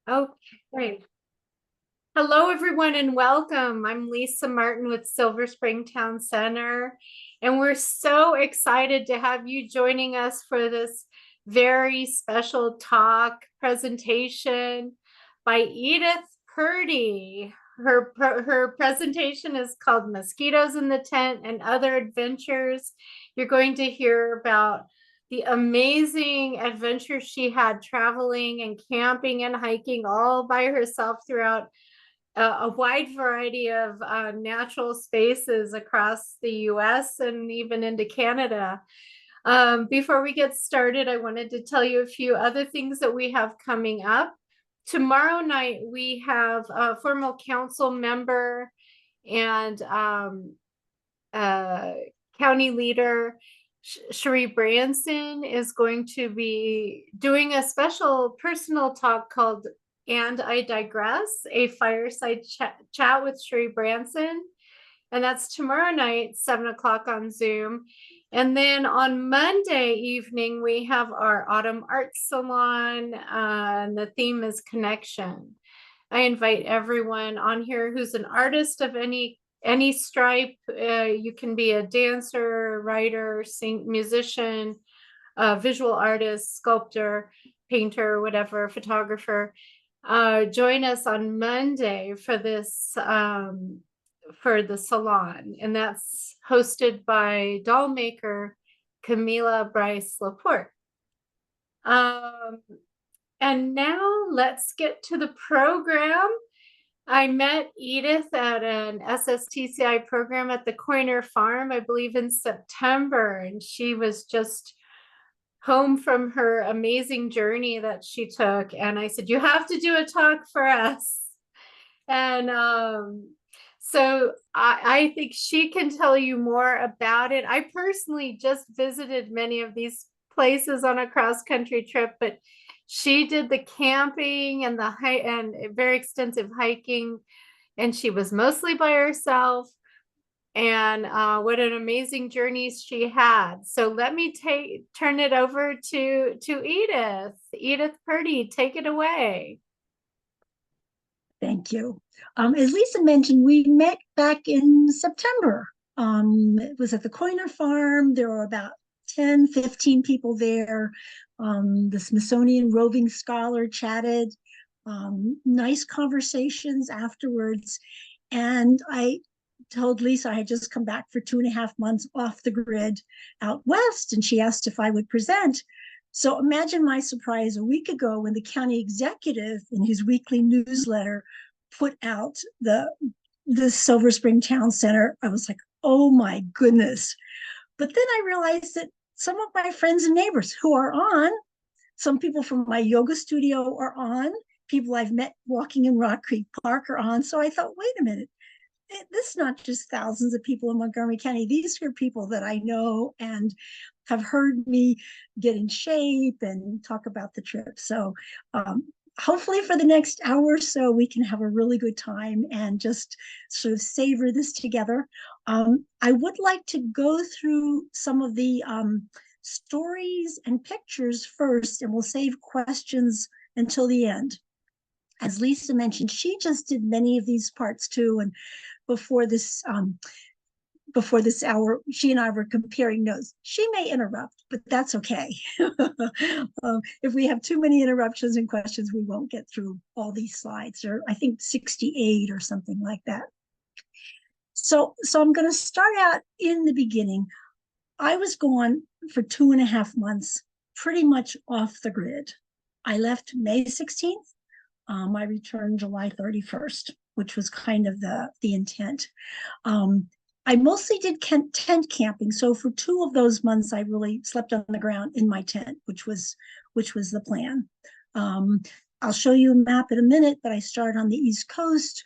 Okay. Hello, everyone, and welcome. I'm Lisa Martin with Silver Spring Town Center, and we're so excited to have you joining us for this very special talk presentation by Edith Purdy. Her presentation is called Mosquitoes in the Tent and Other Adventures. You're going to hear about the amazing adventures she had traveling and camping and hiking all by herself throughout a wide variety of natural spaces across the US and even into Canada. Before we get started, I wanted to tell you a few other things that we have coming up. Tomorrow night, we have a formal council member and county leader Cherie Branson is going to be doing a special personal talk called "And I Digress," a fireside chat with Cherie Branson. And that's tomorrow night, 7 o'clock on Zoom. And then on Monday evening, we have our Autumn Art Salon, and the theme is connection. I invite everyone on here who's an artist of any stripe. You can be a dancer, writer, musician, visual artist, sculptor, painter, whatever, photographer. Join us on Monday for this for the salon, and that's hosted by doll maker Camila Bryce Laporte. And now let's get to the program. I met Edith at an SSTCI program at the Coiner Farm, I believe in September, and she was just home from her amazing journey that she took. And I said, you have to do a talk for us. And so I think she can tell you more about it. I personally just visited many of these places on a cross-country trip, but she did the camping and the and very extensive hiking, and she was mostly by herself. And what an amazing journey she had. So let me turn it over to Edith. Edith Purdy, take it away. Thank you. As Lisa mentioned, we met back in September. It was at the Coiner Farm. There were about 10, 15 people there. The Smithsonian roving scholar chatted, nice conversations afterwards. And I told Lisa I had just come back for 2.5 months off the grid out west, and she asked if I would present. So imagine my surprise a week ago when the county executive in his weekly newsletter put out the Silver Spring Town Center. I was like, oh my goodness. But then I realized that some of my friends and neighbors who are on, some people from my yoga studio are on, people I've met walking in Rock Creek Park are on. So I thought, wait a minute, this is not just thousands of people in Montgomery County. These are people that I know and have heard me get in shape and talk about the trip. So hopefully for the next hour or so, we can have a really good time and just sort of savor this together. I would like to go through some of the stories and pictures first, and we'll save questions until the end. As Lisa mentioned, she just did many of these parts too, and before this hour, she and I were comparing notes. She may interrupt, but that's okay. If we have too many interruptions and questions, we won't get through all these slides, or I think 68 or something like that. So I'm going to start out in the beginning. I was gone for 2.5 months, pretty much off the grid. I left May 16th. I returned July 31st, which was kind of the intent. I mostly did tent camping. So for 2 of those months, I really slept on the ground in my tent, which was the plan. I'll show you a map in a minute, but I started on the East Coast,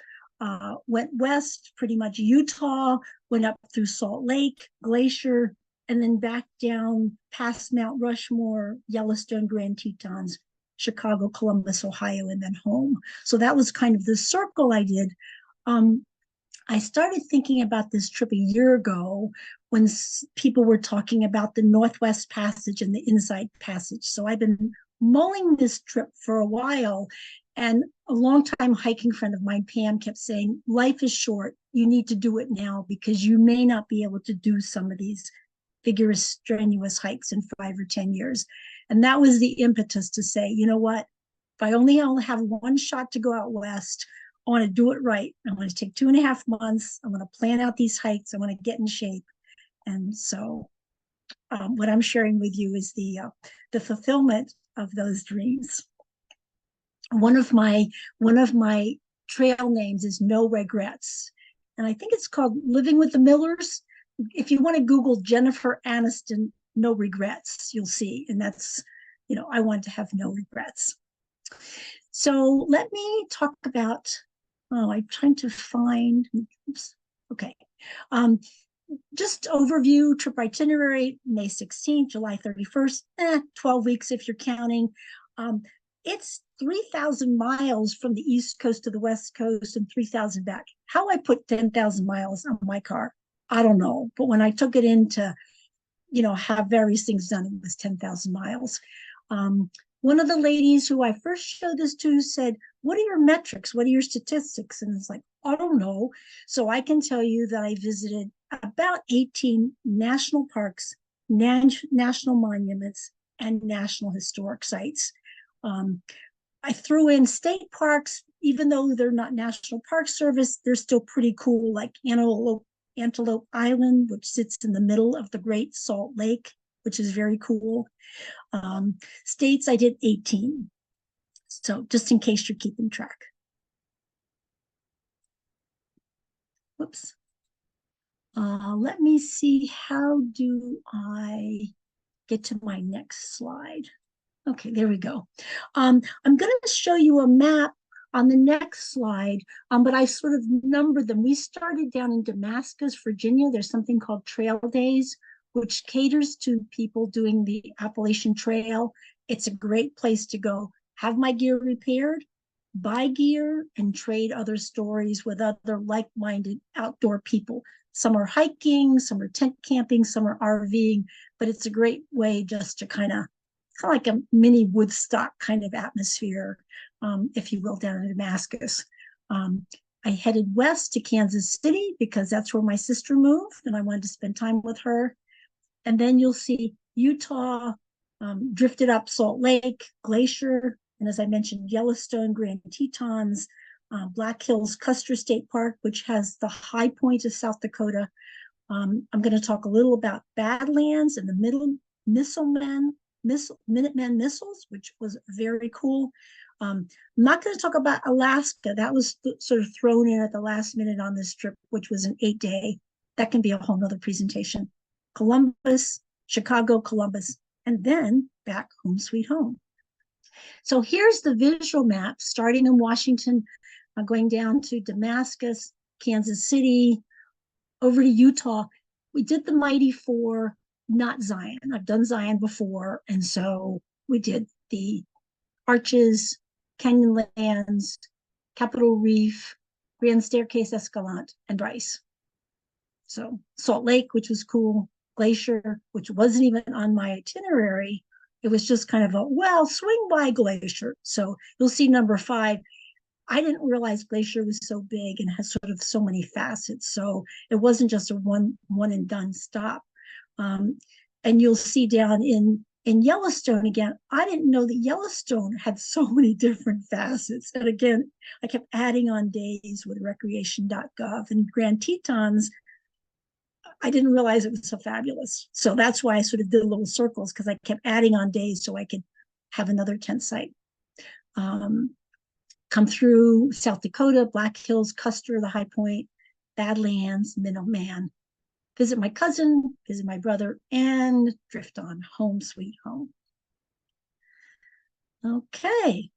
went west, pretty much Utah, went up through Salt Lake, Glacier, and then back down past Mount Rushmore, Yellowstone, Grand Tetons, Chicago, Columbus, Ohio, and then home. So that was kind of the circle I did. I started thinking about this trip a year ago when people were talking about the Northwest Passage and the Inside Passage. So I've been mulling this trip for a while, And a longtime hiking friend of mine, Pam, kept saying, life is short. You need to do it now because you may not be able to do some of these vigorous, strenuous hikes in 5 or 10 years. And that was the impetus to say, you know what? If I only have one shot to go out west, I want to do it right. I want to take 2.5 months. I want to plan out these hikes. I want to get in shape. And so what I'm sharing with you is the fulfillment of those dreams. One of my trail names is No Regrets, and I think it's called Living with the Millers. If you want to Google Jennifer Aniston No Regrets, you'll see, and that's, I want to have no regrets. So let me talk about. Oh, I'm trying to find. Oops. Okay. Just overview trip itinerary, May 16th, July 31st, 12 weeks if you're counting. It's 3,000 miles from the East Coast to the West Coast and 3,000 back. How I put 10,000 miles on my car, I don't know. But when I took it in to, have various things done, it was 10,000 miles. One of the ladies who I first showed this to said, what are your metrics? What are your statistics? And it's like, I don't know. So I can tell you that I visited about 18 national parks, national monuments, and national historic sites. I threw in state parks, even though they're not National Park Service, they're still pretty cool, like Antelope Island, which sits in the middle of the Great Salt Lake, which is very cool. States, I did 18. So just in case you're keeping track. Whoops. Let me see, how do I get to my next slide? Okay, there we go. I'm going to show you a map on the next slide, but I sort of numbered them. We started down in Damascus, Virginia. There's something called Trail Days, which caters to people doing the Appalachian Trail. It's a great place to go. Have my gear repaired, buy gear, and trade other stories with other like-minded outdoor people. Some are hiking, some are tent camping, some are RVing, but it's a great way just to kind of like a mini Woodstock kind of atmosphere, if you will, down in Damascus. I headed west to Kansas City because that's where my sister moved and I wanted to spend time with her. And then you'll see Utah, drifted up Salt Lake, Glacier, and as I mentioned, Yellowstone, Grand Tetons, Black Hills Custer State Park, which has the high point of South Dakota. I'm going to talk a little about Badlands and the Minuteman missiles, which was very cool. I'm not going to talk about Alaska. That was sort of thrown in at the last minute on this trip, which was an 8-day. That can be a whole nother presentation. Columbus, Chicago, Columbus, and then back home, sweet home. So here's the visual map, starting in Washington, going down to Damascus, Kansas City, over to Utah. We did the Mighty Four, not Zion. I've done Zion before. And so we did the Arches, Canyonlands, Capitol Reef, Grand Staircase Escalante, and Bryce. So Salt Lake, which was cool, Glacier, which wasn't even on my itinerary. It was just kind of swing by Glacier. So you'll see number 5. I didn't realize Glacier was so big and has sort of so many facets. So it wasn't just a one and done stop. And you'll see down in Yellowstone again, I didn't know that Yellowstone had so many different facets. And again, I kept adding on days with recreation.gov, and Grand Tetons, I didn't realize it was so fabulous. So that's why I sort of did little circles, because I kept adding on days so I could have another tent site. Come through South Dakota, Black Hills, Custer, the High Point, Badlands, Minuteman. Visit my cousin, visit my brother, and drift on home, sweet home. Okay.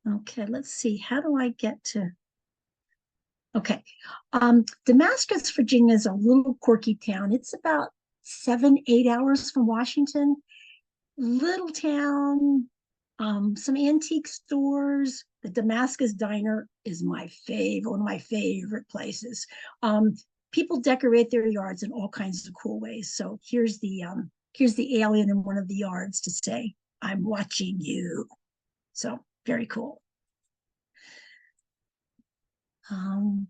Okay, let's see. How do I get to... Okay. Damascus, Virginia is a little quirky town. It's about 7-8 hours from Washington. Little town, some antique stores. The Damascus Diner is one of my favorite places. People decorate their yards in all kinds of cool ways. So here's the alien in one of the yards to say, "I'm watching you." So Very cool. I'm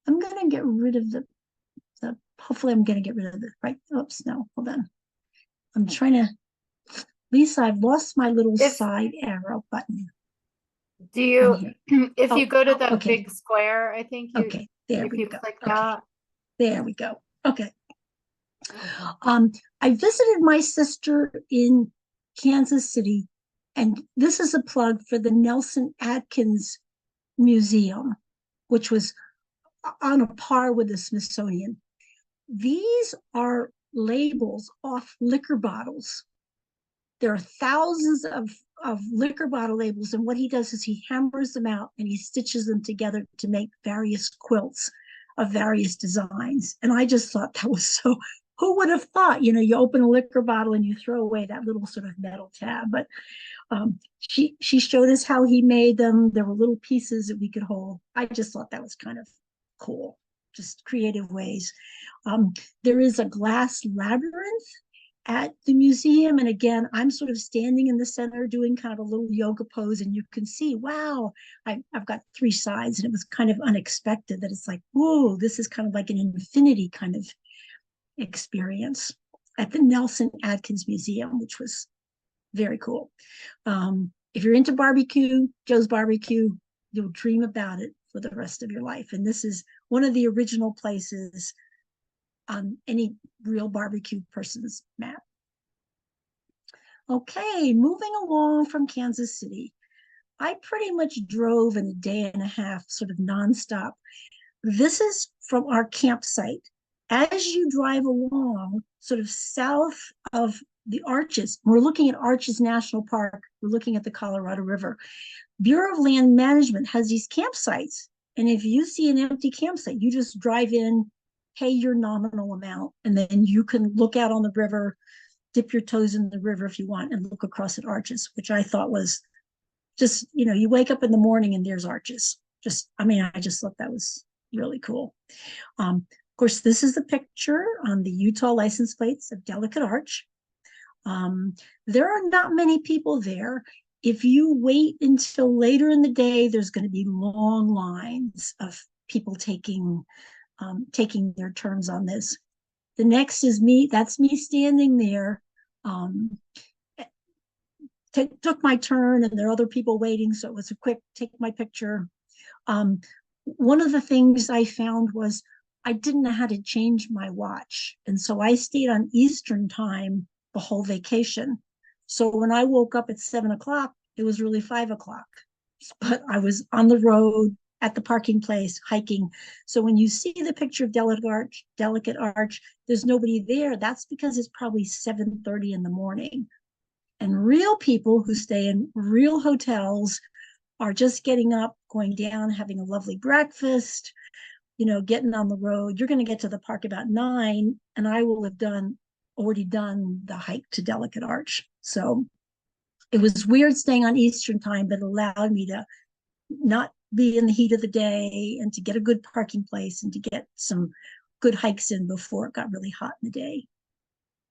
going to get rid of hopefully I'm going to get rid of the, right. Oops, no, hold on. I'm trying to, Lisa, I've lost my little If side arrow button do on you here. if you Oh, go to the okay. big square, I think you Okay, there if we you go. click Okay, that. there we go. Okay. Um, I visited my sister in Kansas City, and this is a plug for the Nelson Atkins Museum, which was on a par with the Smithsonian. These are labels off liquor bottles. There are thousands of liquor bottle labels, and what he does is he hammers them out and he stitches them together to make various quilts of various designs. And I just thought that was so, who would have thought, you open a liquor bottle and you throw away that little sort of metal tab. But she showed us how he made them. There were little pieces that we could hold. I just thought that was kind of cool, just creative ways. There is a glass labyrinth at the museum. And again, I'm sort of standing in the center doing kind of a little yoga pose, and you can see, wow, I've got three sides, and it was kind of unexpected that it's like, whoa, this is kind of like an infinity kind of experience at the Nelson Atkins Museum, which was very cool. If you're into barbecue, Joe's Barbecue, you'll dream about it for the rest of your life. And this is one of the original places on any real barbecue person's map. Okay, moving along from Kansas City. I pretty much drove in a day and a half, sort of nonstop. This is from our campsite. As you drive along, sort of south of the Arches, we're looking at Arches National Park, we're looking at the Colorado River. Bureau of Land Management has these campsites. And if you see an empty campsite, you just drive in, pay your nominal amount, and then you can look out on the river, dip your toes in the river if you want, and look across at Arches, which I thought was just, you wake up in the morning and there's Arches. I just thought that was really cool. Of course, this is the picture on the Utah license plates of Delicate Arch. There are not many people there. If you wait until later in the day, there's going to be long lines of people taking their turns on this. The next is me. That's me standing there. Took my turn, and there are other people waiting, so it was a quick take my picture. One of the things I found was I didn't know how to change my watch, and so I stayed on Eastern time the whole vacation. So when I woke up at 7 o'clock, it was really 5 o'clock, but I was on the road at the parking place hiking. So when you see the picture of Delicate Arch, there's nobody there. That's because it's probably 7:30 in the morning. And real people who stay in real hotels are just getting up, going down, having a lovely breakfast, getting on the road. You're going to get to the park about 9, and I will have already done the hike to Delicate Arch. So it was weird staying on Eastern time, but it allowed me to not be in the heat of the day and to get a good parking place and to get some good hikes in before it got really hot in the day.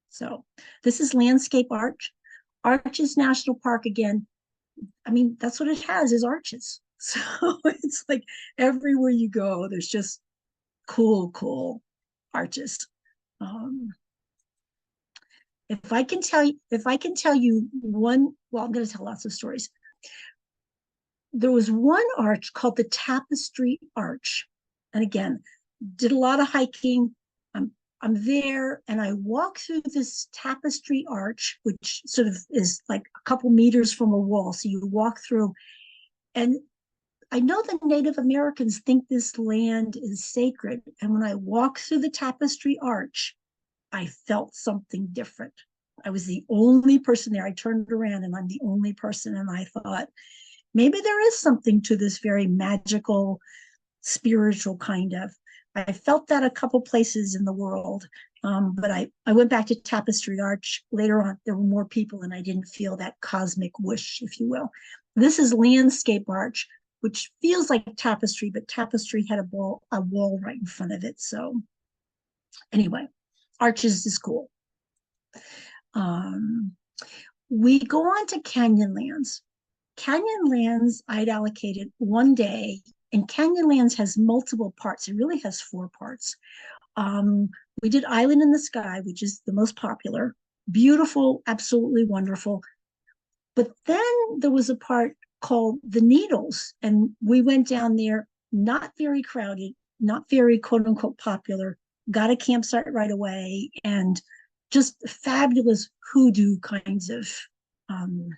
So this is Landscape Arch. Arches National Park, again, that's what it has, is arches. So it's like everywhere you go, there's just cool arches. If I can tell you one, well, I'm going to tell lots of stories. There was one arch called the Tapestry Arch. And again, did a lot of hiking. I'm there, and I walk through this tapestry arch, which sort of is like a couple meters from a wall. So you walk through, and I know the Native Americans think this land is sacred. And when I walk through the tapestry arch, I felt something different. I was the only person there. I turned around and I'm the only person. And I thought, maybe there is something to this very magical, spiritual kind of. I felt that a couple places in the world, but I went back to Tapestry Arch later on. There were more people, and I didn't feel that cosmic whoosh, if you will. This is Landscape Arch, which feels like tapestry, but tapestry had a wall right in front of it. So anyway, Arches is cool. We go on to Canyonlands. Canyonlands, I'd allocated one day, and Canyonlands has multiple parts. It really has four parts. Um, we did Island in the Sky, which is the most popular. Beautiful, absolutely wonderful. But then there was a part called the Needles, and we went down there, not very crowded, not very quote unquote popular, got a campsite right away, and just fabulous hoodoo kinds of um,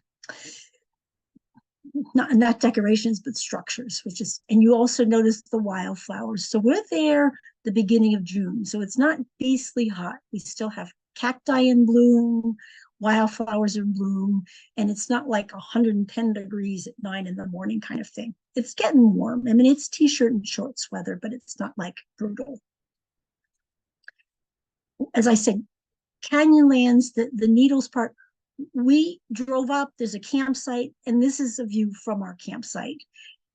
not decorations, but structures, which is, and you also notice the wildflowers. So we're there the beginning of June. So it's not beastly hot. We still have cacti in bloom, wildflowers in bloom, and it's not like 110 degrees at 9 in the morning kind of thing. It's getting warm. I mean, it's t-shirt and shorts weather, but it's not like brutal. As I said, Canyonlands, the Needles part, we drove up, there's a campsite, and this is a view from our campsite.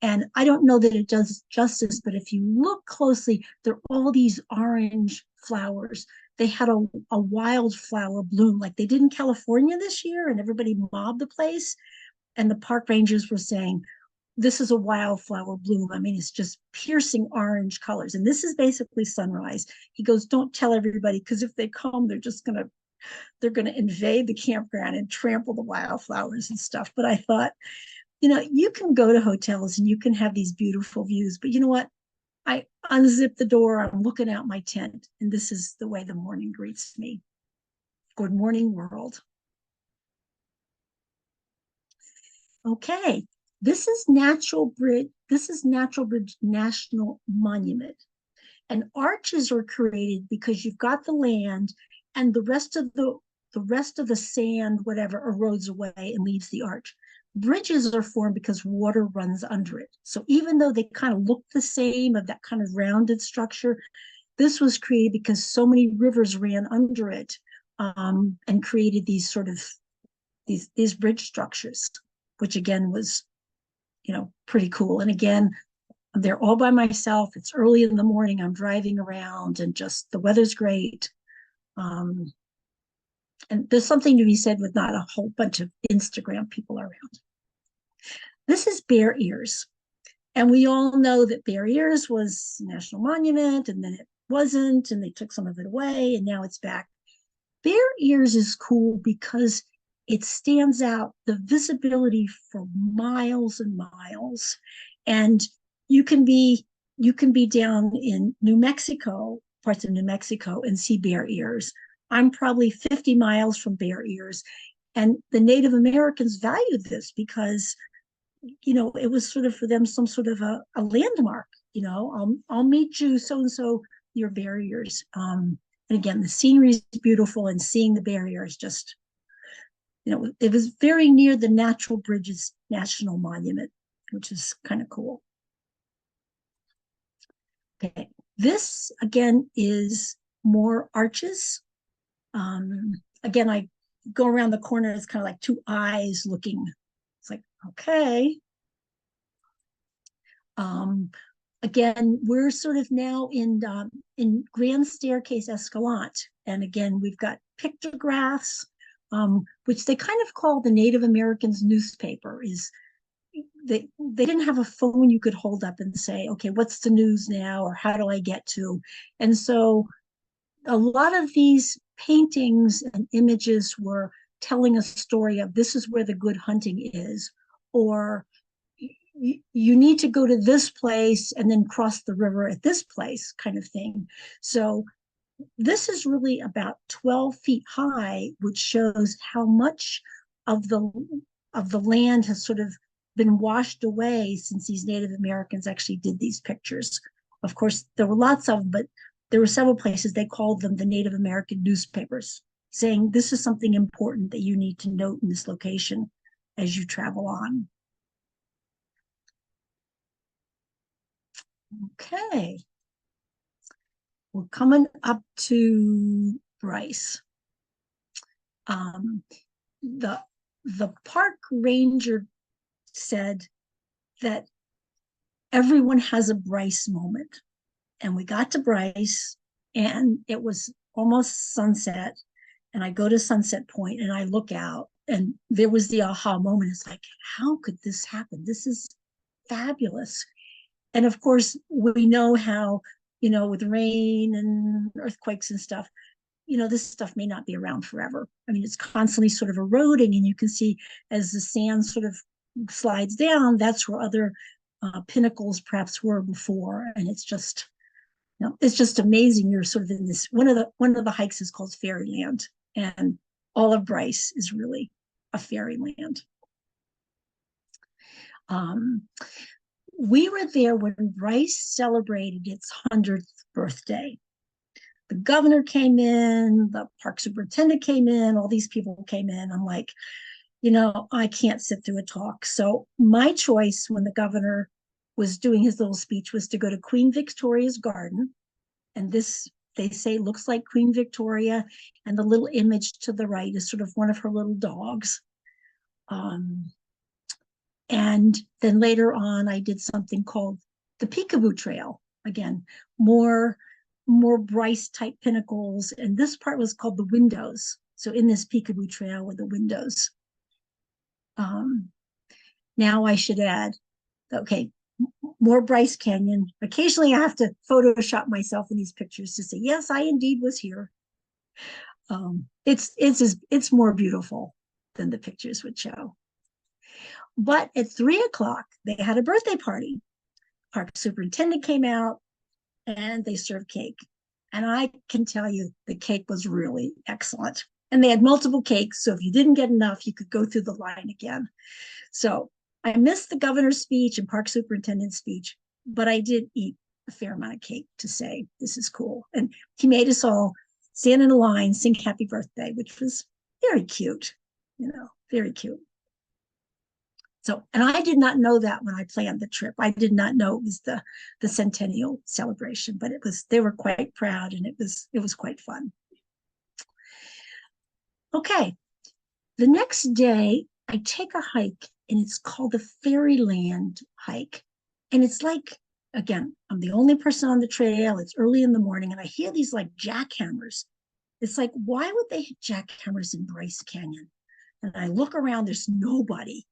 And I don't know that it does justice, but if you look closely, there are all these orange flowers. They had a wildflower bloom like they did in California this year, and everybody mobbed the place. And the park rangers were saying, this is a wildflower bloom. I mean, it's just piercing orange colors. And this is basically sunrise. He goes, don't tell everybody, because if they come, they're going to invade the campground and trample the wildflowers and stuff. But I thought, you can go to hotels and you can have these beautiful views, but you know what? I unzip the door, I'm looking out my tent, and this is the way the morning greets me. Good morning, world. Okay, this is Natural Bridge. This is Natural Bridge National Monument. And arches are created because you've got the land, and the rest of the sand, whatever, erodes away and leaves the arch. Bridges are formed because water runs under it. So even though they kind of look the same, of that kind of rounded structure, this was created because so many rivers ran under it, and created these sort of these bridge structures, which again was, pretty cool. And again, I'm there all by myself. It's early in the morning. I'm driving around, and just the weather's great. Um, and there's something to be said with not a whole bunch of Instagram people around. This is Bear Ears. And we all know that Bear Ears was a national monument, and then it wasn't, and they took some of it away, and now it's back. Bear Ears is cool because it stands out, the visibility for miles and miles. And you can be down in New Mexico, parts of New Mexico, and see Bear Ears. I'm probably 50 miles from Bear Ears. And the Native Americans valued this because, it was sort of for them some sort of a landmark. I'll meet you so and so, your Bear Ears. And again, the scenery is beautiful, and seeing the barrier is just, it was very near the Natural Bridges National Monument, which is kind of cool. Okay, this again is more arches. Again, I go around the corner, it's kind of like two eyes looking. It's like, okay. Again, we're sort of now in Grand Staircase Escalante, and again, we've got pictographs, which they kind of call the Native Americans newspaper. Is they didn't have a phone you could hold up and say, okay, what's the news now, or how do I get to? And so a lot of these paintings and images were telling a story of, this is where the good hunting is, or you need to go to this place and then cross the river at this place, kind of thing. So this is really about 12 feet high, which shows how much of the land has sort of been washed away since these Native Americans actually did these pictures. Of course, there were lots of them, but there were several places they called them the Native American newspapers, saying this is something important that you need to note in this location as you travel on. Okay. We're coming up to Bryce. The park ranger said that everyone has a Bryce moment. And we got to Bryce, and it was almost sunset. And I go to Sunset Point and I look out, And there was the aha moment. It's like, how could this happen? This is fabulous. And of course, we know how, with rain and earthquakes and stuff, this stuff may not be around forever. I mean, it's constantly sort of eroding, and you can see as the sand sort of slides down, that's where other pinnacles perhaps were before. And it's just amazing. You're sort of in this, one of the hikes is called Fairyland, and all of Bryce is really a fairyland. We were there when Bryce celebrated its 100th birthday. The governor came in, the park superintendent came in, all these people came in. I'm like, I can't sit through a talk. So my choice when the governor was doing his little speech was to go to Queen Victoria's garden. And this, they say, looks like Queen Victoria. And the little image to the right is sort of one of her little dogs. And then later on, I did something called the Peekaboo Trail. Again, more Bryce type pinnacles. And this part was called the windows. So in this Peekaboo Trail were the windows. Now I should add, okay, more Bryce Canyon. Occasionally I have to Photoshop myself in these pictures to say, yes, I indeed was here. It's more beautiful than the pictures would show. But at 3:00, they had a birthday party. Park superintendent came out and they served cake. And I can tell you the cake was really excellent. And they had multiple cakes. So if you didn't get enough, you could go through the line again. So I missed the governor's speech and park superintendent's speech, but I did eat a fair amount of cake to say, this is cool. And he made us all stand in a line, sing happy birthday, which was very cute, very cute. So, and I did not know that when I planned the trip. I did not know it was the centennial celebration, but they were quite proud, and it was quite fun. Okay, the next day I take a hike, and it's called the Fairyland hike. And it's like, again, I'm the only person on the trail. It's early in the morning, and I hear these like jackhammers. It's like, why would they hit jackhammers in Bryce Canyon? And I look around, there's nobody.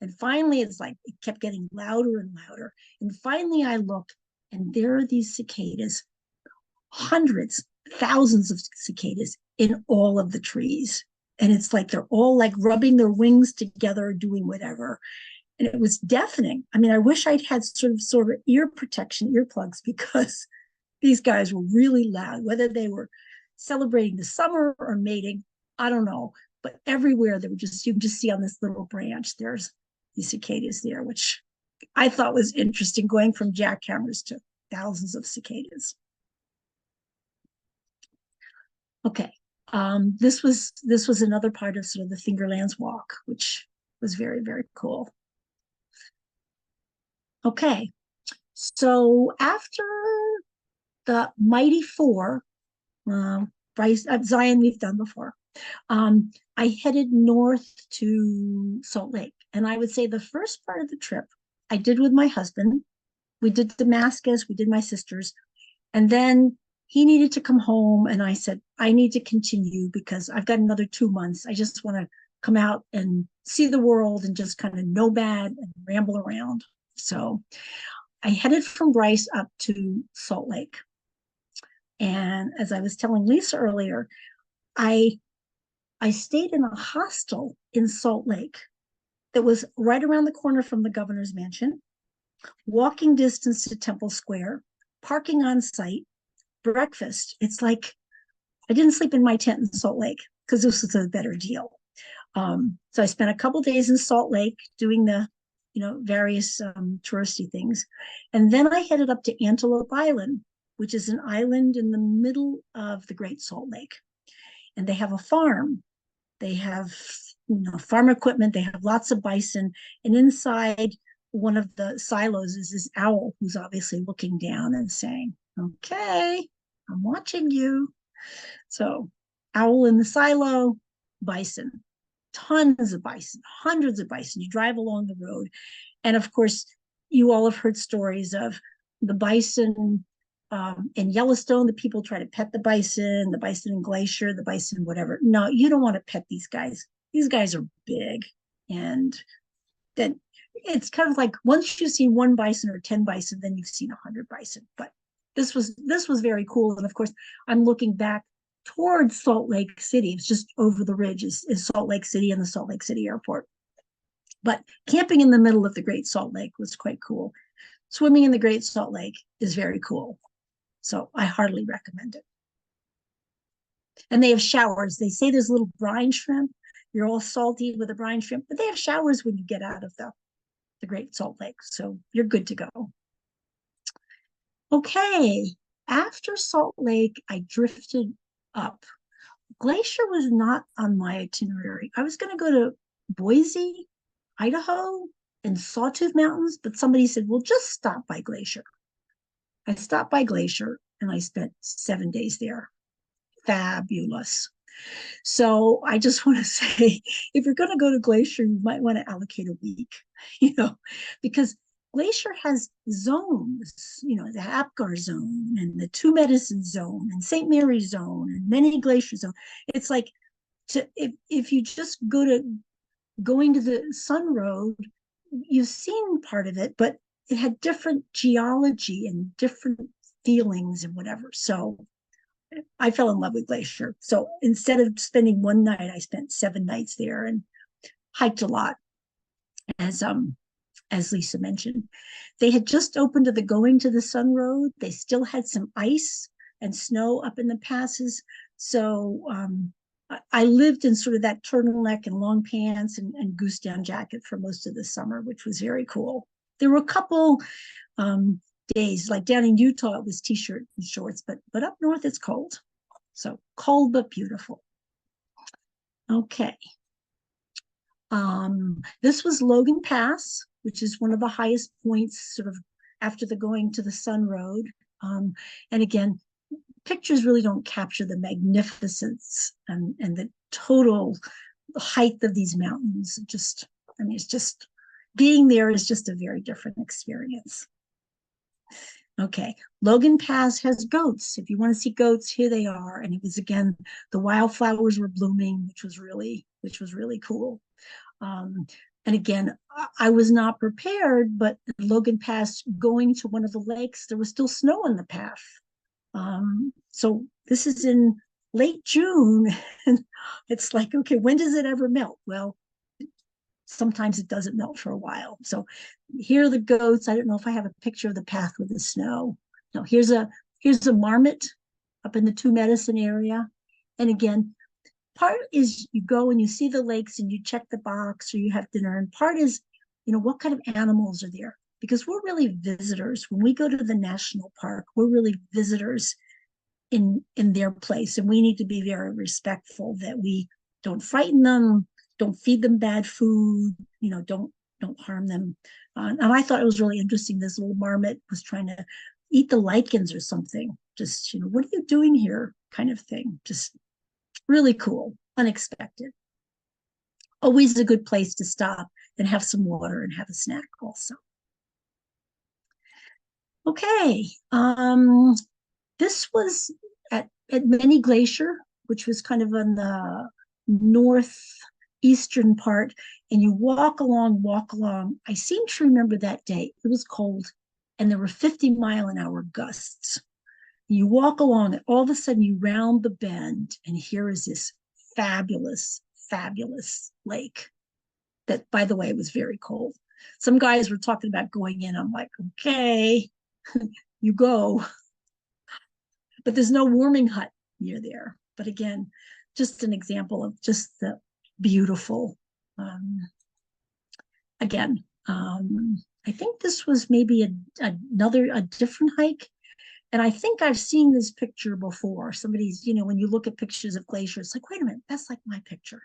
And finally, it's like, it kept getting louder and louder. And finally, I look, and there are these cicadas, hundreds, thousands of cicadas in all of the trees. And it's like they're all like rubbing their wings together, doing whatever. And it was deafening. I mean, I wish I'd had sort of ear protection, earplugs, because these guys were really loud, whether they were celebrating the summer or mating, I don't know. But everywhere you can just see on this little branch, there's these cicadas there, which I thought was interesting, going from jackhammers to thousands of cicadas. Okay, this was another part of sort of the Fingerlands Walk, which was very, very cool. Okay, so after the Mighty Four, Zion we've done before, I headed north to Salt Lake. And I would say the first part of the trip I did with my husband. We did Damascus, we did my sister's, and then he needed to come home. And I said, I need to continue because I've got another 2 months. I just want to come out and see the world and just kind of nomad and ramble around. So I headed from Bryce up to Salt Lake. And as I was telling Lisa earlier, I stayed in a hostel in Salt Lake that was right around the corner from the governor's mansion, walking distance to Temple Square, parking on site, breakfast. It's like I didn't sleep in my tent in Salt Lake because this was a better deal. So I spent a couple days in Salt Lake doing the, various touristy things. And then I headed up to Antelope Island, which is an island in the middle of the Great Salt Lake. And they have a farm. They have, farm equipment. They have lots of bison. And inside one of the silos is this owl who's obviously looking down and saying, okay, I'm watching you. So owl in the silo, bison, tons of bison, hundreds of bison. You drive along the road. And of course, you all have heard stories of the bison in Yellowstone, the people try to pet the bison in Glacier, the bison, whatever. No, you don't want to pet these guys. These guys are big. And then it's kind of like once you've seen one bison or 10 bison, then you've seen 100 bison. But this was very cool. And of course, I'm looking back towards Salt Lake City. It's just over the ridge is Salt Lake City and the Salt Lake City Airport. But camping in the middle of the Great Salt Lake was quite cool. Swimming in the Great Salt Lake is very cool. So I heartily recommend it. And they have showers. They say there's little brine shrimp. You're all salty with the brine shrimp, but they have showers when you get out of the Great Salt Lake. So you're good to go. Okay. After Salt Lake, I drifted up. Glacier was not on my itinerary. I was going to go to Boise, Idaho, and Sawtooth Mountains, but somebody said, well, just stop by Glacier. I stopped by Glacier and I spent 7 days there. Fabulous. So I just want to say, if you're going to go to Glacier, you might want to allocate a week, because Glacier has zones, the Apgar zone and the Two Medicine zone and St. Mary's zone and many glacier zone. It's like if you just going to the Sun Road, you've seen part of it, but it had different geology and different feelings and whatever. So I fell in love with Glacier. So instead of spending one night, I spent 7 nights there and hiked a lot, as Lisa mentioned. They had just opened to the Going to the Sun Road. They still had some ice and snow up in the passes. So I lived in sort of that turtleneck and long pants and goose down jacket for most of the summer, which was very cool. There were a couple days, like down in Utah, it was t-shirt and shorts, but up north it's cold. So cold but beautiful. Okay. This was Logan Pass, which is one of the highest points sort of after the Going to the Sun Road. And again, pictures really don't capture the magnificence and the total height of these mountains. It's just being there is just a very different experience. Okay, Logan Pass has goats. If you want to see goats, here they are. And it was, again, the wildflowers were blooming, which was really cool. And again, I was not prepared, but Logan Pass, going to one of the lakes, there was still snow on the path. So this is in late June, and it's like, okay, when does it ever melt? Well, sometimes it doesn't melt for a while. So here are the goats. I don't know if I have a picture of the path with the snow. No, here's a marmot up in the Two Medicine area. And again, part is you go and you see the lakes and you check the box or you have dinner. And part is, what kind of animals are there? Because we're really visitors. When we go to the national park, we're really visitors in their place. And we need to be very respectful that we don't frighten them, don't feed them bad food, don't harm them. And I thought it was really interesting. This little marmot was trying to eat the lichens or something. Just, what are you doing here? Kind of thing. Just really cool, unexpected. Always a good place to stop and have some water and have a snack also. Okay, this was at Many Glacier, which was kind of on the northeastern part, and you walk along. I seem to remember that day. It was cold, and there were 50-mile-an-hour gusts. You walk along, and all of a sudden you round the bend, and here is this fabulous lake that, by the way, was very cold. Some guys were talking about going in. I'm like, okay, you go. But there's no warming hut near there. But again, just an example of just the beautiful. Again, I think this was maybe a different hike. And I think I've seen this picture before. Somebody's, when you look at pictures of Glacier, it's like, wait a minute, that's like my picture.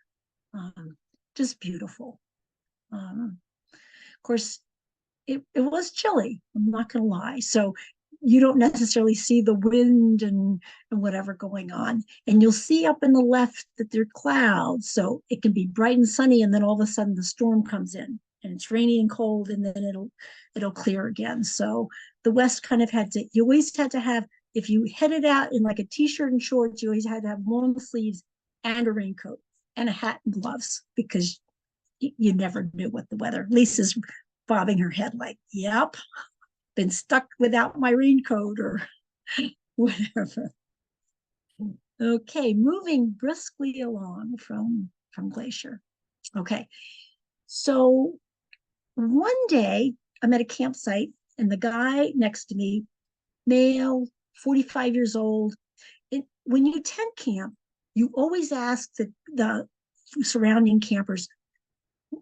Just beautiful. Of course, it was chilly. I'm not going to lie. So you don't necessarily see the wind and whatever going on. And you'll see up in the left that there are clouds. So it can be bright and sunny, and then all of a sudden the storm comes in and it's rainy and cold, and then it'll clear again. So the West kind of you always had to have, if you headed out in like a t-shirt and shorts, you always had to have long sleeves and a raincoat and a hat and gloves, because you never knew what the weather. Lisa's bobbing her head like, yep, been stuck without my raincoat or whatever. Okay, moving briskly along from Glacier. Okay, so one day I'm at a campsite, and the guy next to me, male, 45 years old. When you tent camp, you always ask the surrounding campers,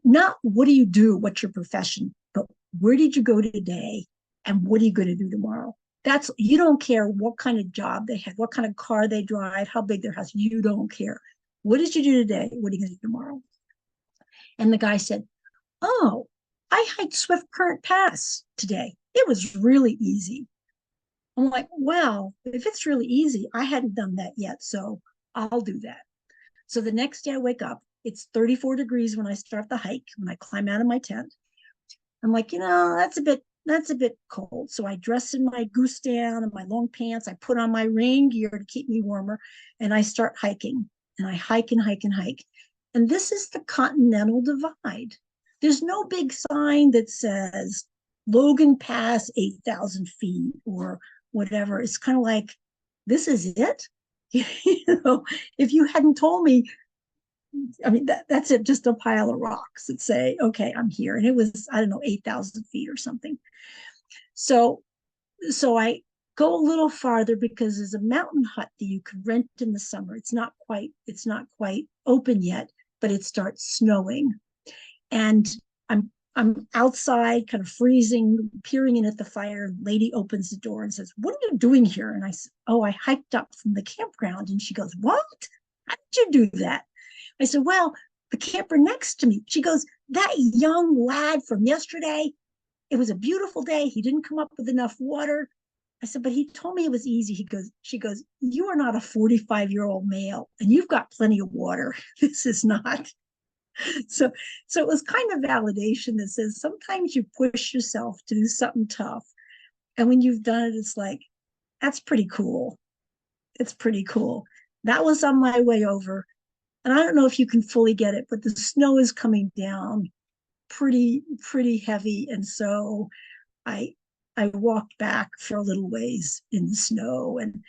not what do you do, what's your profession, but where did you go today and what are you going to do tomorrow? That's, you don't care what kind of job they have, what kind of car they drive, how big their house, you don't care. What did you do today? What are you going to do tomorrow? And the guy said, oh, I hiked Swift Current Pass today. It was really easy. I'm like, wow, if it's really easy, I hadn't done that yet, so I'll do that. So the next day I wake up, it's 34 degrees when I start the hike, when I climb out of my tent. I'm like, that's a bit cold. So I dress in my goose down and my long pants. I put on my rain gear to keep me warmer, and I start hiking. And I hike and hike and hike. And this is the Continental Divide. There's no big sign that says Logan Pass 8,000 feet or whatever. It's kind of like, this is it. If you hadn't told me, I mean, that's it, just a pile of rocks that say, okay, I'm here. And it was, I don't know, 8,000 feet or something. So I go a little farther because there's a mountain hut that you can rent in the summer. It's not quite open yet, but it starts snowing. And I'm outside, kind of freezing, peering in at the fire. Lady opens the door and says, what are you doing here? And I said, oh, I hiked up from the campground. And she goes, what? How did you do that? I said, well, the camper next to me. She goes, that young lad from yesterday, it was a beautiful day. He didn't come up with enough water. I said, but he told me it was easy. She goes, you are not a 45-year-old male and you've got plenty of water. This is not. So it was kind of validation that says sometimes you push yourself to do something tough. And when you've done it, it's like, that's pretty cool. It's pretty cool. That was on my way over. And I don't know if you can fully get it, but the snow is coming down pretty heavy. And so I walked back for a little ways in the snow. And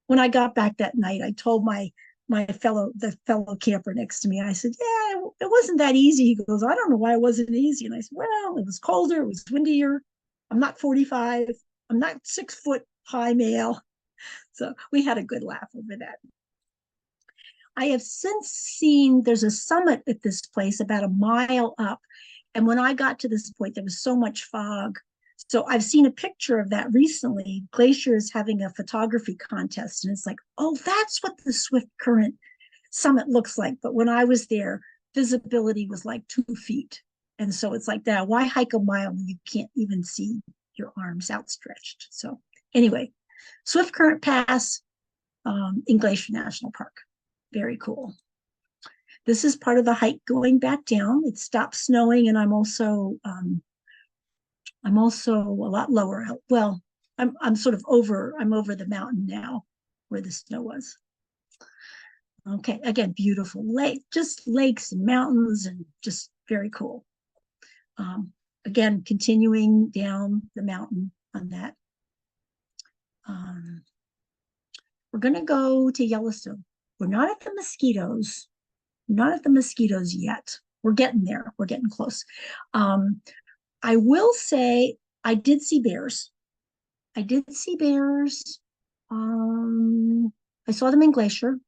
when I got back that night, I told the fellow camper next to me, I said, yeah, it wasn't that easy. He goes, I don't know why it wasn't easy. And I said, well, it was colder, it was windier. I'm not 45. I'm not 6-foot high male. So we had a good laugh over that. I have since seen there's a summit at this place about a mile up. And when I got to this point, there was so much fog. So I've seen a picture of that recently. Glacier is having a photography contest. And it's like, oh, that's what the Swift Current summit looks like. But when I was there, visibility was like 2 feet. And so it's like that. Why hike a mile when you can't even see your arms outstretched? So anyway, Swift Current Pass in Glacier National Park. Very cool. This is part of the hike going back down. It stopped snowing, and I'm also a lot lower. Well, I'm sort of I'm over the mountain now where the snow was. Okay, again, beautiful lake, just lakes and mountains, and just very cool. Again, continuing down the mountain on that. We're going to go to Yellowstone. We're not at the mosquitoes. Not at the mosquitoes yet. We're getting there. We're getting close. I will say I did see bears. I did see bears. I saw them in Glacier.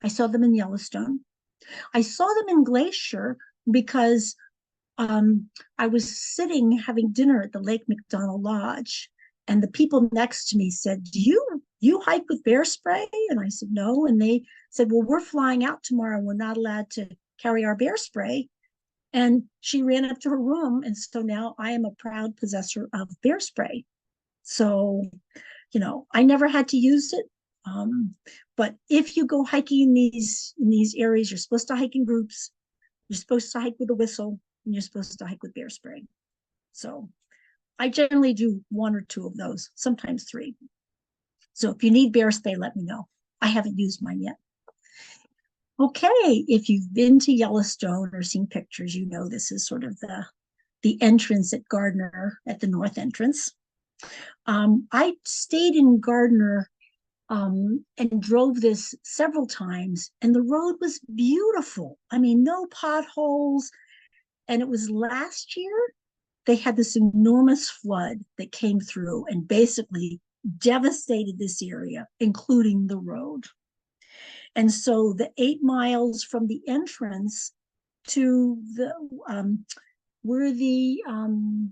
I saw them in Yellowstone. I saw them in Glacier because I was sitting having dinner at the Lake McDonald Lodge, and the people next to me said, do you hike with bear spray? And I said, no. And they said, well, we're flying out tomorrow. We're not allowed to carry our bear spray. And she ran up to her room. And so now I am a proud possessor of bear spray. So, I never had to use it. But if you go hiking in these areas, you're supposed to hike in groups. You're supposed to hike with a whistle. and you're supposed to hike with bear spray. So I generally do 1 or 2 of those, sometimes 3. So if you need bear spray, let me know. I haven't used mine yet. Okay, if you've been to Yellowstone or seen pictures, you know this is sort of the entrance at Gardner, at the north entrance. I stayed in Gardner and drove this several times, and the road was beautiful. I mean, no potholes. And it was last year they had this enormous flood that came through and basically devastated this area, including the road. And so the 8 miles from the entrance to the where the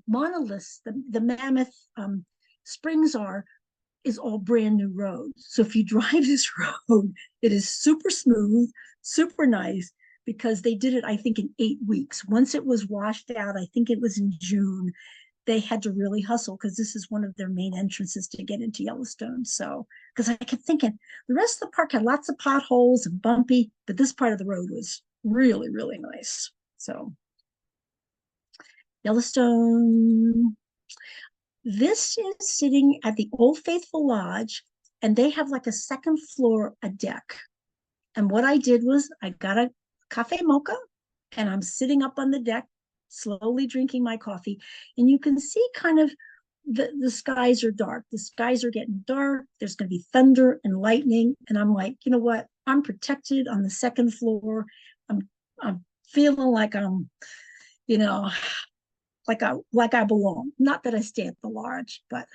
monoliths, the mammoth springs are, is all brand new roads. So if you drive this road, it is super smooth, super nice, because they did it, I think, in 8 weeks. Once it was washed out, I think it was in June, they had to really hustle because this is one of their main entrances to get into Yellowstone. So, because I kept thinking the rest of the park had lots of potholes and bumpy, but this part of the road was really, really nice. So, Yellowstone. This is sitting at the Old Faithful Lodge, and they have like a second floor, a deck. And what I did was I got a cafe mocha, and I'm sitting up on the deck, slowly drinking my coffee. And you can see kind of the skies are dark. The skies are getting dark. There's going to be thunder and lightning. And I'm like, you know what? I'm protected on the second floor. I'm feeling like I'm, you know, like I belong. Not that I stay at the lodge, but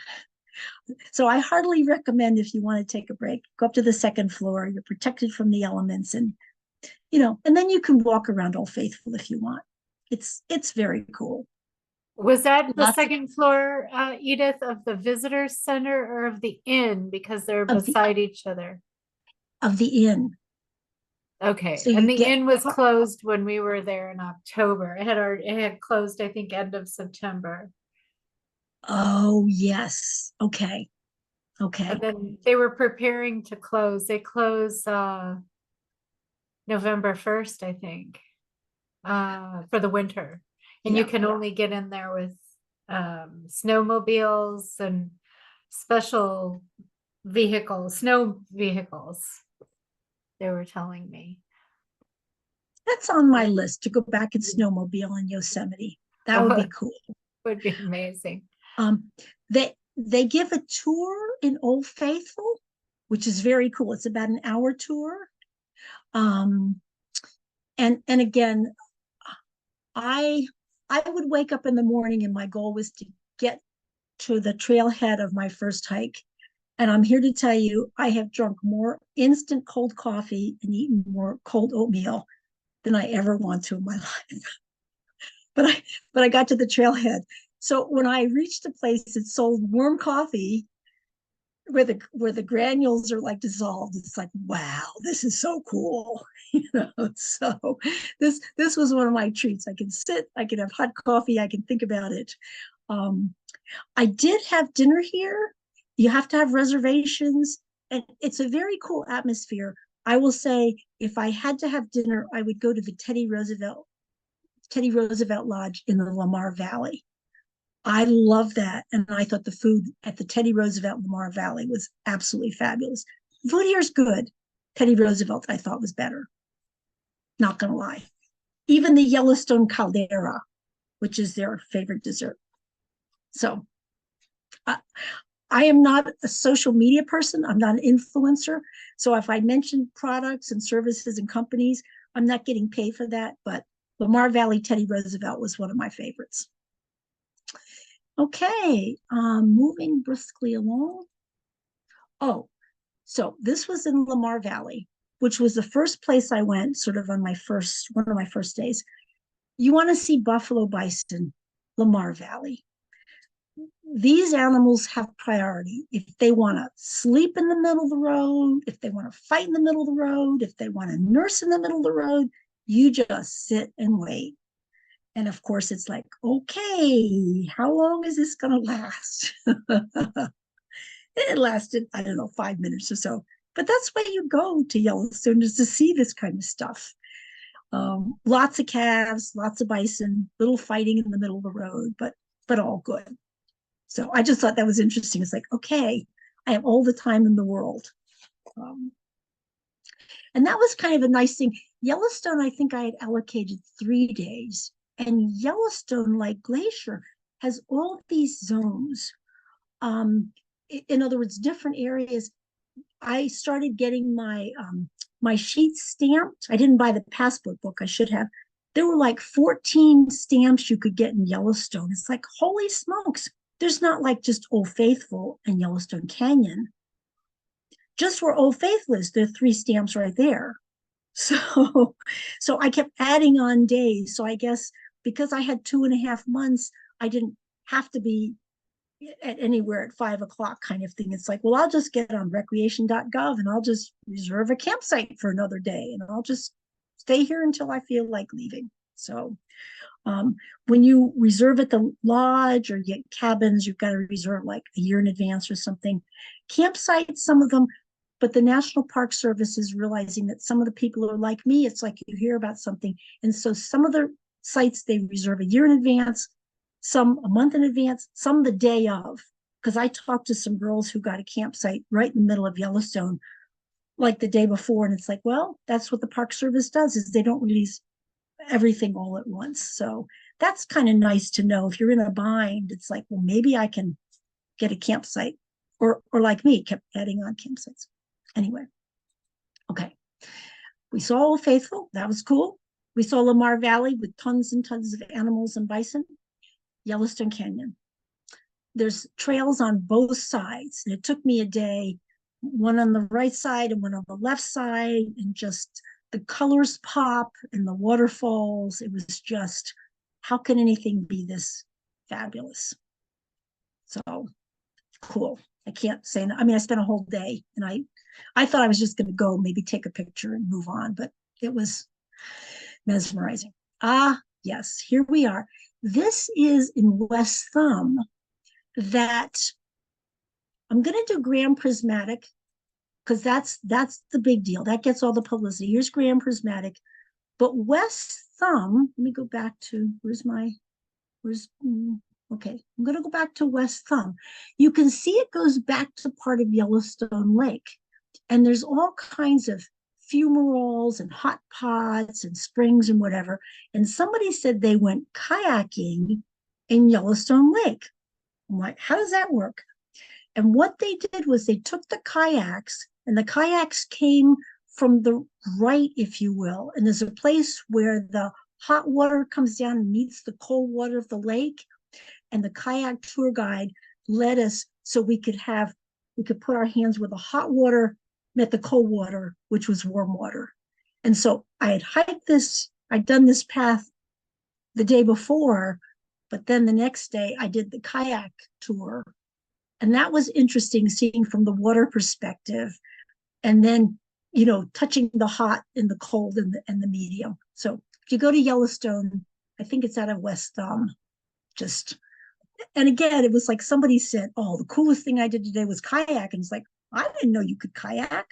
so I heartily recommend, if you want to take a break, go up to the second floor. You're protected from the elements, and and then you can walk around Old Faithful if you want. It's very cool. Was that the Lots second floor, Edith, of the visitor center or of the inn? Because they're of the beside each other. of the inn. Okay. So And you the get inn was closed when we were there in October. It had closed, I think, end of September. oh yes. Okay. And Okay. then they were preparing to close. They close November 1st, I think, for the winter. And you Yeah. can only get in there with snowmobiles and special vehicles, snow vehicles, they were telling me. That's on my list to go back and snowmobile in Yosemite. That would Oh, be cool. would be amazing. Um, they give a tour in Old Faithful, which is very cool. It's about an hour tour. Um, and again, I I would wake up in the morning and my goal was to get to the trailhead of my first hike. And I'm here to tell you, I have drunk more instant cold coffee and eaten more cold oatmeal than I ever want to in my life. but I but I got to the trailhead. So when I reached a place that sold warm coffee where the granules are like dissolved, it's like, wow, this is so cool. So this was one of my treats. I can sit, I can have hot coffee, I can think about it. um I did have dinner here. You have to have reservations, and it's a very cool atmosphere. I will say, if I had to have dinner, I would go to the Teddy Roosevelt Lodge in the Lamar Valley. I love that. And I thought the food at the Teddy Roosevelt Lamar Valley was absolutely fabulous. Food here is good. Teddy Roosevelt, I thought, was better. Not going to lie. Even the Yellowstone Caldera, which is their favorite dessert. So uh, I am not a social media person. I'm not an influencer. So if I mention products and services and companies, I'm not getting paid for that. But Lamar Valley Teddy Roosevelt was one of my favorites. Okay, moving briskly along. Oh, so this was in Lamar Valley, which was the first place I went, sort of on one of my first days. You want to see buffalo bison, Lamar Valley. These animals have priority. If they want to sleep in the middle of the road, if they want to fight in the middle of the road, if they want to nurse in the middle of the road, you just sit and wait. And of course, it's like, okay, how long is this going to last? It lasted, I don't know, 5 minutes or so. But that's why you go to Yellowstone, is to see this kind of stuff. Lots of calves, lots of bison, little fighting in the middle of the road, but all good. So I just thought that was interesting. It's like, okay, I have all the time in the world. Um, and that was kind of a nice thing. Yellowstone, I think I had allocated 3 days, and Yellowstone, like Glacier, has all these zones. Um, in other words, different areas. I started getting my sheets stamped. I didn't buy the passport book. I should have. There were like 14 stamps you could get in Yellowstone. It's like, holy smokes. There's not like just Old Faithful and Yellowstone Canyon. Just where Old Faithful is, there are 3 stamps right there. So, so I kept adding on days. So I guess because I had 2.5 months, I didn't have to be at anywhere at 5 o'clock kind of thing. It's like, well, I'll just get on recreation.gov and I'll just reserve a campsite for another day and I'll just stay here until I feel like leaving. So when you reserve at the lodge or get cabins, you've got to reserve like a year in advance or something. Campsites, some of them, but the National Park Service is realizing that some of the people are like me. It's like you hear about something. And so some of the sites they reserve a year in advance, some a month in advance, some the day of. Because I talked to some girls who got a campsite right in the middle of Yellowstone, like the day before. And it's like, well, that's what the Park Service does is they don't release everything all at once. So that's kind of nice to know. If you're in a bind, it's like, well, maybe I can get a campsite, or like me, kept adding on campsites. Anyway, okay. We saw Old Faithful. That was cool. We saw Lamar Valley with tons and tons of animals and bison. Yellowstone Canyon. There's trails on both sides. And it took me a day, one on the right side and one on the left side, and just the colors pop and the waterfalls. It was just, how can anything be this fabulous? So cool. I can't say, I mean, I spent a whole day and I thought I was just going to go maybe take a picture and move on, but it was mesmerizing. Ah, yes, here we are. This is in West Thumb that I'm going to do Grand Prismatic because that's the big deal. That gets all the publicity. Here's Grand Prismatic, but West Thumb. Let me go back to where's okay. I'm going to go back to West Thumb. You can see it goes back to part of Yellowstone Lake, and there's all kinds of fumaroles and hot pots and springs and whatever. And somebody said they went kayaking in Yellowstone Lake. I'm like, how does that work? And what they did was they took the kayaks, and the kayaks came from the right, if you will. And there's a place where the hot water comes down and meets the cold water of the lake. And the kayak tour guide led us so we could put our hands where the hot water met the cold water, which was warm water. And so I had hiked this, I'd done this path the day before, but then the next day I did the kayak tour. And that was interesting, seeing from the water perspective, and then, touching the hot and the cold and the medium. So if you go to Yellowstone, I think it's out of West Thumb. And again, it was like somebody said, oh, the coolest thing I did today was kayak. And it's like, I didn't know you could kayak.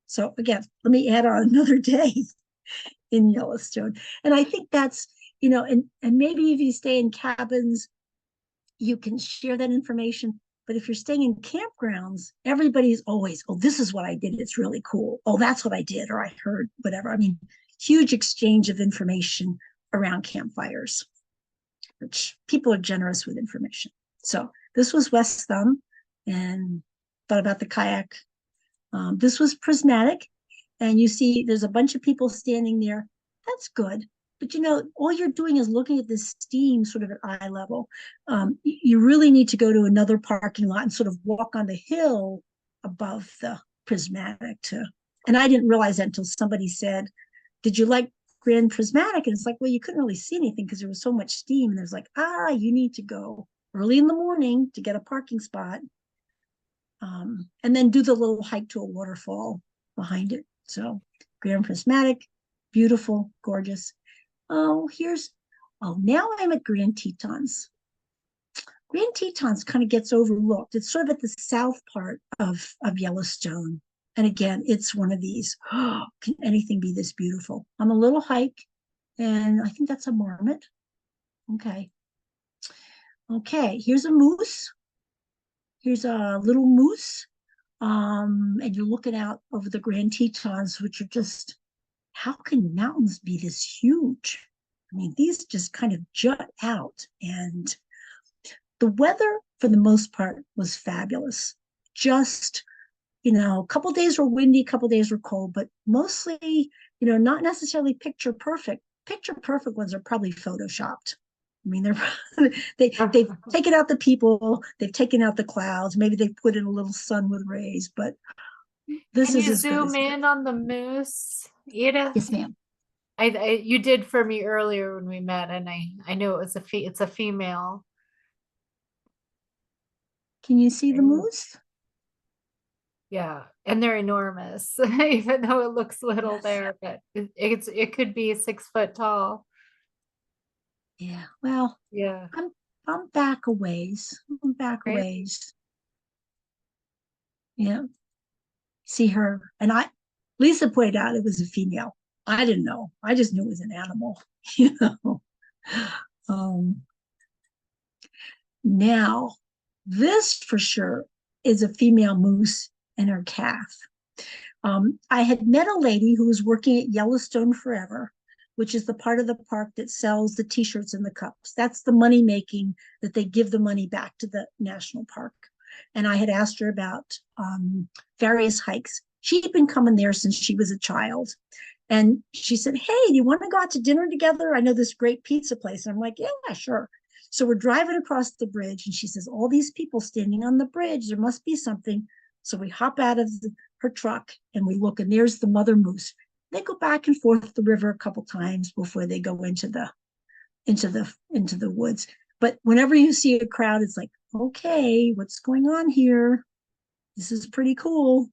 So again, let me add on another day in Yellowstone. And I think that's, and maybe if you stay in cabins, you can share that information. But if you're staying in campgrounds, everybody's always, oh, this is what I did. It's really cool. Oh, that's what I did, or I heard, whatever. I mean, huge exchange of information around campfires, which people are generous with information. So this was West Thumb, and thought about the kayak. This was Prismatic, and you see there's a bunch of people standing there. That's good. But all you're doing is looking at this steam sort of at eye level. You really need to go to another parking lot and sort of walk on the hill above the Prismatic and I didn't realize that until somebody said, did you like Grand Prismatic? And it's like, well, you couldn't really see anything because there was so much steam. And there's like, you need to go early in the morning to get a parking spot. And then do the little hike to a waterfall behind it. So Grand Prismatic, beautiful, gorgeous. Now I'm at Grand Tetons. Grand Tetons kind of gets overlooked. It's sort of at the south part of Yellowstone. And again, it's one of these, can anything be this beautiful? I'm a little hike. And I think that's a marmot. Okay. Okay, here's a moose. Here's a little moose. And you're looking out over the Grand Tetons, which are just, how can mountains be this huge? I mean, these just kind of jut out. And the weather, for the most part, was fabulous. Just, a couple days were windy, a couple days were cold, but mostly, not necessarily picture perfect. Picture perfect ones are probably photoshopped. I mean, they've taken out the people, they've taken out the clouds, maybe they put in a little sun with rays, but this Can is you as good zoom as it in gets. on the moose, Edith? Yes, ma'am. You did for me earlier when we met, and I knew it was it's a female. Can you see the Right. moose? Yeah, and they're enormous, even though it looks little Yes. there, but it could be 6 foot tall. Yeah. Well, Yeah, I'm I'm back a ways. I'm back a right. ways. Yeah. See her. And Lisa pointed out it was a female. I didn't know. I just knew it was an animal, you know. Um, Now, this for sure is a female moose and her calf. I had met a lady who was working at Yellowstone Forever, which is the part of the park that sells the t-shirts and the cups. That's the money making that they give the money back to the national park. And I had asked her about various hikes. She'd been coming there since she was a child. And she said, "Hey, do you want to go out to dinner together? I know this great pizza place." And I'm like, "Yeah, sure." So we're driving across the bridge, and she says, "All these people standing on the bridge, there must be something." So we hop out of her truck and we look, and there's the mother moose. They go back and forth the river a couple times before they go into the woods. But whenever you see a crowd, it's like, okay, what's going on here? This is pretty cool.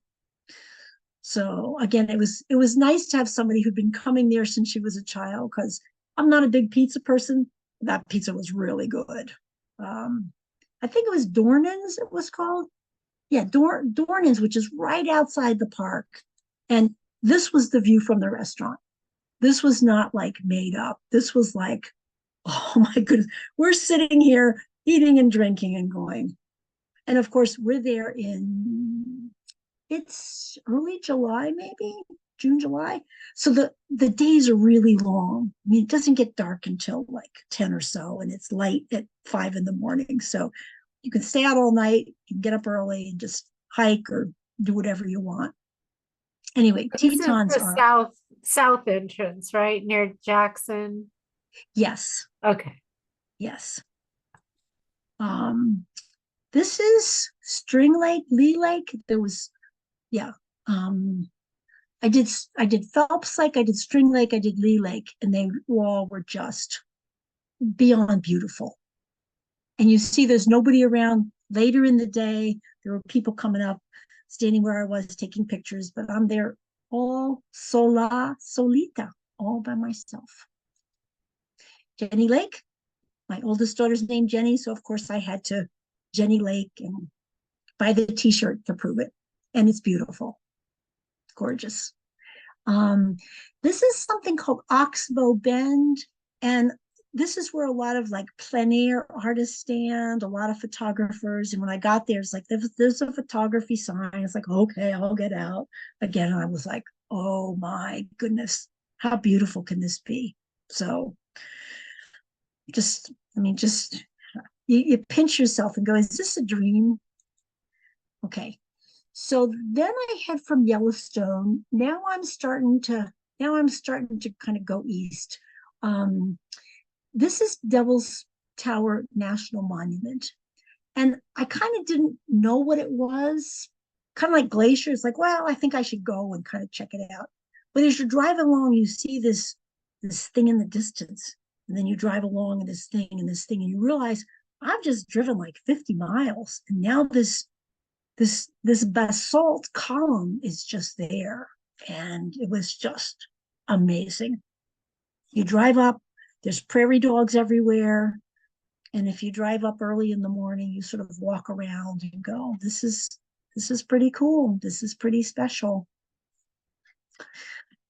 So again, it was nice to have somebody who'd been coming there since she was a child, because I'm not a big pizza person. That pizza was really good. Um, I think it was Dornan's, it was called. Yeah, Dornan's, which is right outside the park. And this was the view from the restaurant. This was not like made up. This was like, oh my goodness, we're sitting here eating and drinking and going. And of course, we're there it's early July, maybe June, July. So the days are really long. I mean, it doesn't get dark until like 10 or so, and it's light at 5 in the morning. So you can stay out all night, you can get up early and just hike or do whatever you want. Anyway, This is Tetons the are, south entrance, right near Jackson. yes, Okay. yes. Um, this is String Lake, Lee Lake. There was, yeah. Um, I did Phelps Lake, I did String Lake, I did Lee Lake, and they all were just beyond beautiful. And you see there's nobody around. Later in the day, there were people coming up, standing where I was taking pictures, but I'm there all solita, all by myself. Jenny Lake, my oldest daughter's named Jenny, so of course I had to Jenny Lake and buy the t-shirt to prove it. And it's beautiful. It's gorgeous. Um, this is something called Oxbow Bend, and this is where a lot of like plein air artists stand, a lot of photographers. And when I got there, it's like there's a photography sign. It's like, okay, I'll get out again. And I was like, oh my goodness, how beautiful can this be? So just you pinch yourself and go, is this a dream? Okay. So then I head from Yellowstone. Now I'm starting to kind of go east. Um, this is Devil's Tower National Monument. And I kind of didn't know what it was. Kind of like glaciers, like, well, I think I should go and kind of check it out. But as you're driving along, you see this thing in the distance. And then you drive along and this thing and this thing, and you realize I've just driven like 50 miles. And now this basalt column is just there, and it was just amazing. You drive up, there's prairie dogs everywhere, and if you drive up early in the morning, you sort of walk around and go, this is pretty cool, this is pretty special.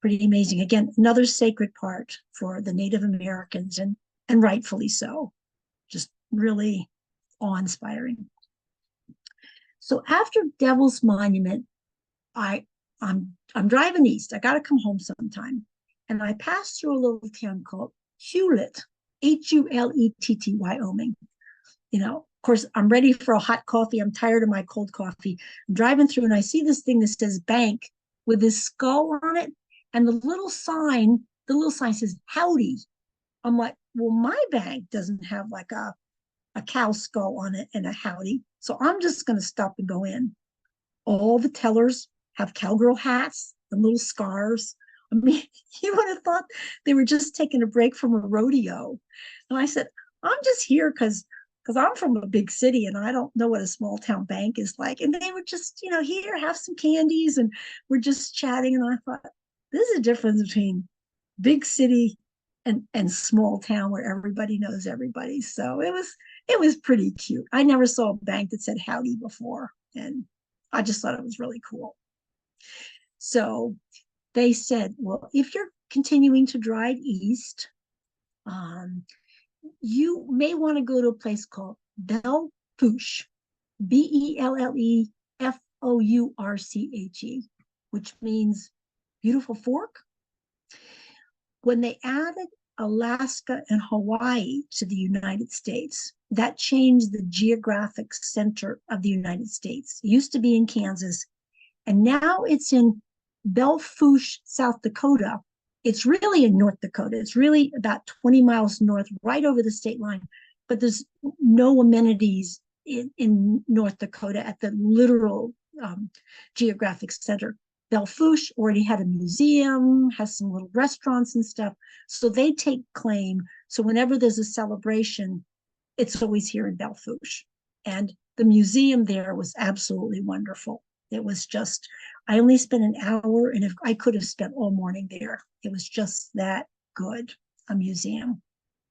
pretty amazing. Again, another sacred part for the Native Americans, and rightfully so. Just really awe-inspiring. So after Devil's Monument, I'm driving east. I got to come home sometime, and I passed through a little town called Hewlett, Hulett, Wyoming. Of course, I'm ready for a hot coffee. I'm tired of my cold coffee. I'm driving through, and I see this thing that says bank with this skull on it, and the little sign says howdy. I'm like, well, my bank doesn't have like a cow skull on it and a howdy, so I'm just going to stop and go in. All the tellers have cowgirl hats and little scarves. I mean, you would have thought they were just taking a break from a rodeo. And I said, I'm just here because I'm from a big city and I don't know what a small town bank is like. And they were just, here, have some candies. And we're just chatting. And I thought, this is a difference between big city and small town where everybody knows everybody. So it was pretty cute. I never saw a bank that said howdy before. And I just thought it was really cool. So they said, well, if you're continuing to drive east, um, you may want to go to a place called Belle Fourche, BellefouRche, which means beautiful fork. When they added Alaska and Hawaii to the United States, that changed the geographic center of the United States. It used to be in Kansas, and now it's in Belle Fourche, South Dakota. It's really in North Dakota. It's really about 20 miles north, right over the state line. But there's no amenities in North Dakota at the literal geographic center. Belle Fourche already had a museum, has some little restaurants and stuff. So they take claim. So whenever there's a celebration, it's always here in Belle Fourche. And the museum there was absolutely wonderful. It was just, I only spent an hour, and if I could have spent all morning there. It was just that good, a museum.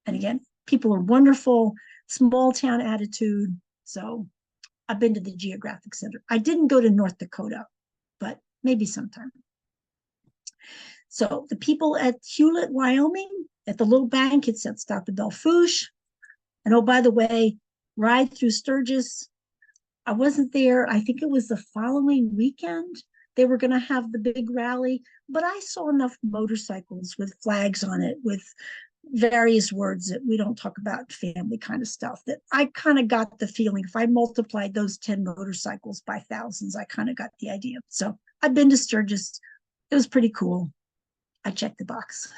And again, people are wonderful, small town attitude. So I've been to the Geographic Center. I didn't go to North Dakota, but maybe sometime. So the people at Hewlett, Wyoming, at the little bank, it said stop at Belle Fourche. And oh, by the way, ride through Sturgis. I wasn't there. I think it was the following weekend. They were going to have the big rally, but I saw enough motorcycles with flags on it, with various words that we don't talk about, family kind of stuff, that I kind of got the feeling if I multiplied those 10 motorcycles by thousands, I kind of got the idea. So I've been to Sturgis. It was pretty cool. I checked the box.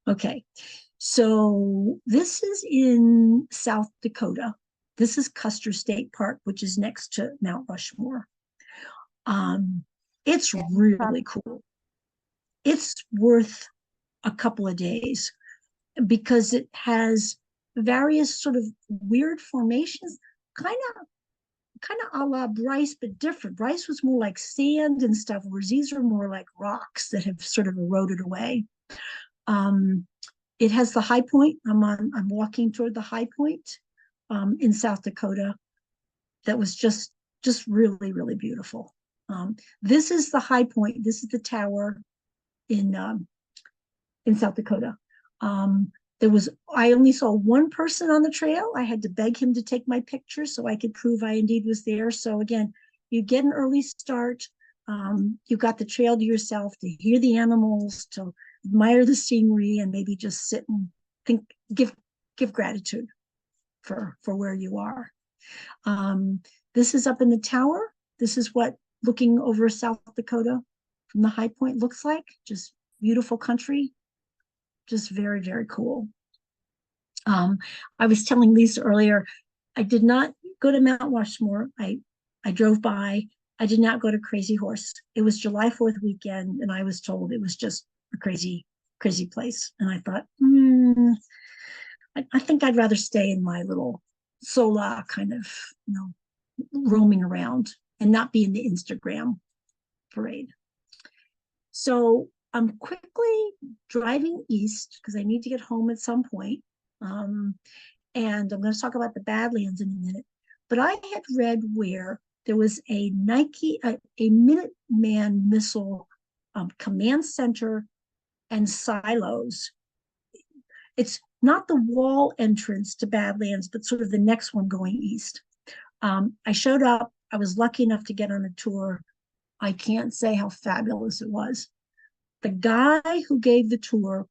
Okay. So this is in South Dakota. This is Custer State Park, which is next to Mount Rushmore. It's really cool. It's worth a couple of days because it has various sort of weird formations, kind of a la Bryce, but different. Bryce was more like sand and stuff, whereas these are more like rocks that have sort of eroded away. It has the high point. I'm walking toward the high point in South Dakota. That was just really, really beautiful. This is the high point. This is the tower in South Dakota. I only saw one person on the trail. I had to beg him to take my picture so I could prove I indeed was there. So again, you get an early start. You got the trail to yourself to hear the animals, to admire the scenery, and maybe just sit and think, give gratitude for where you are. This is up in the tower. This is what looking over South Dakota from the high point looks like. Just beautiful country. Just very, very cool. I was telling Lisa earlier, I did not go to Mount Rushmore. I drove by. I did not go to Crazy Horse. It was July 4th weekend, and I was told it was just a crazy, crazy place. And I thought, I think I'd rather stay in my little sola kind of, roaming around and not be in the Instagram parade. So I'm quickly driving east because I need to get home at some point. And I'm going to talk about the Badlands in a minute. But I had read where there was a Minuteman missile command center and silos. It's not the wall entrance to Badlands, but sort of the next one going east. I showed up. I was lucky enough to get on a tour. I can't say how fabulous it was. The guy who gave the tour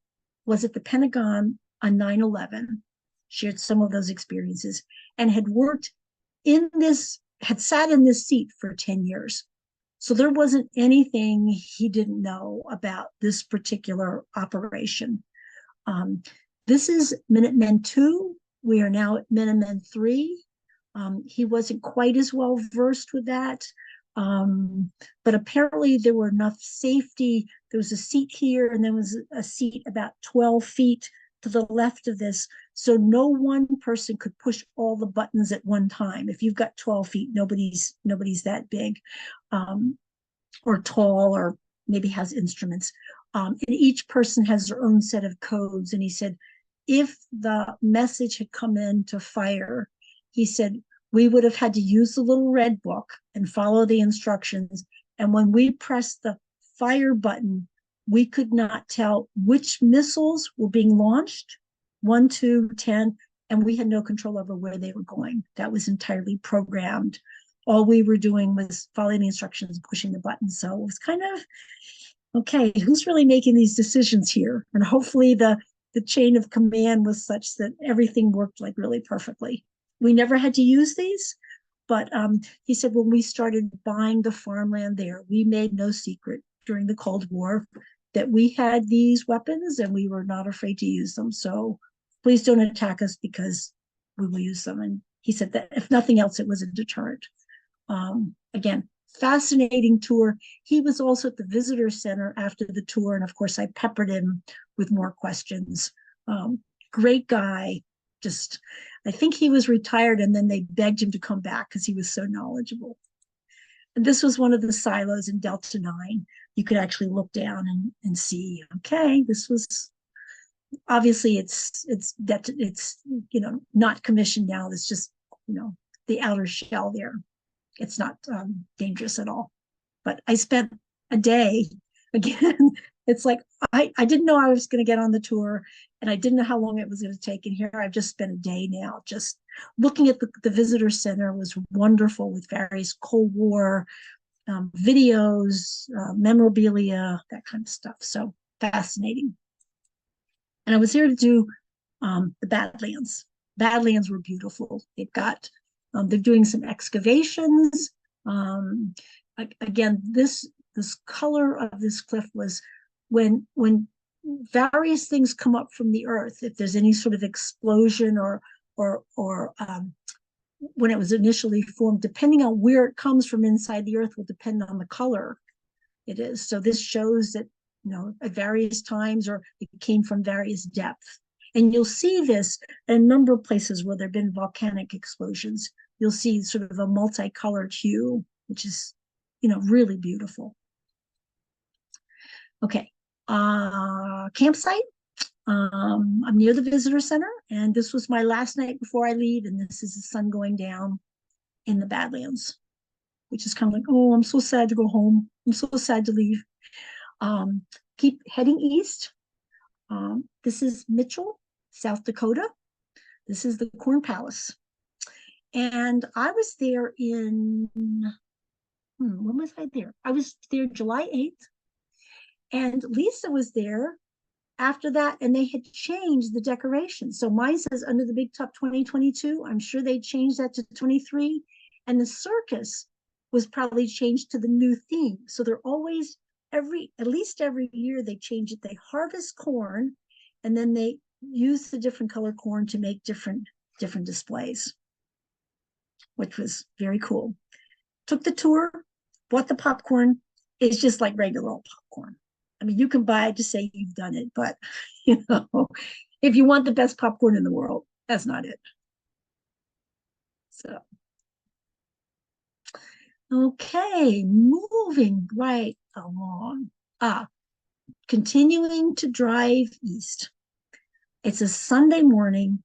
was at the Pentagon on 9/11, shared some of those experiences, and had worked had sat in this seat for 10 years. So there wasn't anything he didn't know about this particular operation. This is Minutemen 2. We are now at Minutemen 3. He wasn't quite as well versed with that. But apparently there were enough safety. There was a seat here, and there was a seat about 12 feet to the left of this. So no one person could push all the buttons at one time. If you've got 12 feet, nobody's that big, or tall, or maybe has instruments. And each person has their own set of codes. And he said, if the message had come in to fire, he said, we would have had to use the little red book and follow the instructions. And when we pressed the fire button, we could not tell which missiles were being launched, 1, 2, 10, and we had no control over where they were going. That was entirely programmed. All we were doing was following the instructions and pushing the buttons. So it was kind of, okay, who's really making these decisions here? And hopefully the chain of command was such that everything worked like really perfectly. We never had to use these, but he said when we started buying the farmland there, we made no secret during the Cold War that we had these weapons and we were not afraid to use them. So please don't attack us because we will use them. And he said that if nothing else, it was a deterrent. Again, fascinating tour. He was also at the visitor center after the tour. And of course, I peppered him with more questions. Great guy. Just, I think he was retired and then they begged him to come back because he was so knowledgeable. And this was one of the silos in Delta 9. You could actually look down and see, okay, this was, obviously it's not commissioned now. It's just, the outer shell there. It's not dangerous at all. But I spent a day, again, it's like, I didn't know I was going to get on the tour and I didn't know how long it was going to take. And here I've just spent a day now just looking at the visitor center. Was wonderful with various Cold War videos, memorabilia, that kind of stuff. So fascinating. And I was here to do the Badlands. Badlands were beautiful. They've got, they're doing some excavations. Again, this color of this cliff was when various things come up from the earth, if there's any sort of explosion or when it was initially formed, depending on where it comes from inside the earth will depend on the color it is. So this shows that, at various times, or it came from various depths. And you'll see this in a number of places where there have been volcanic explosions. You'll see sort of a multicolored hue, which is, really beautiful. Okay, campsite. I'm near the visitor center, and this was my last night before I leave, and this is the sun going down in the Badlands, which is kind of like, oh, I'm so sad to go home. I'm so sad to leave. Keep heading east. This is Mitchell, South Dakota. This is the Corn Palace. And I was there in, when was I there? I was there July 8th. And Lisa was there after that, and they had changed the decoration. So mine says Under the Big Top 2022. I'm sure they changed that to 23. And the circus was probably changed to the new theme. So they're always, at least every year they change it. They harvest corn, and then they use the different color corn to make different displays, which was very cool. Took the tour, bought the popcorn. It's just like regular old popcorn. I mean, you can buy it to say you've done it, but if you want the best popcorn in the world, that's not it. So, okay, moving right along. Continuing to drive east. It's a Sunday morning,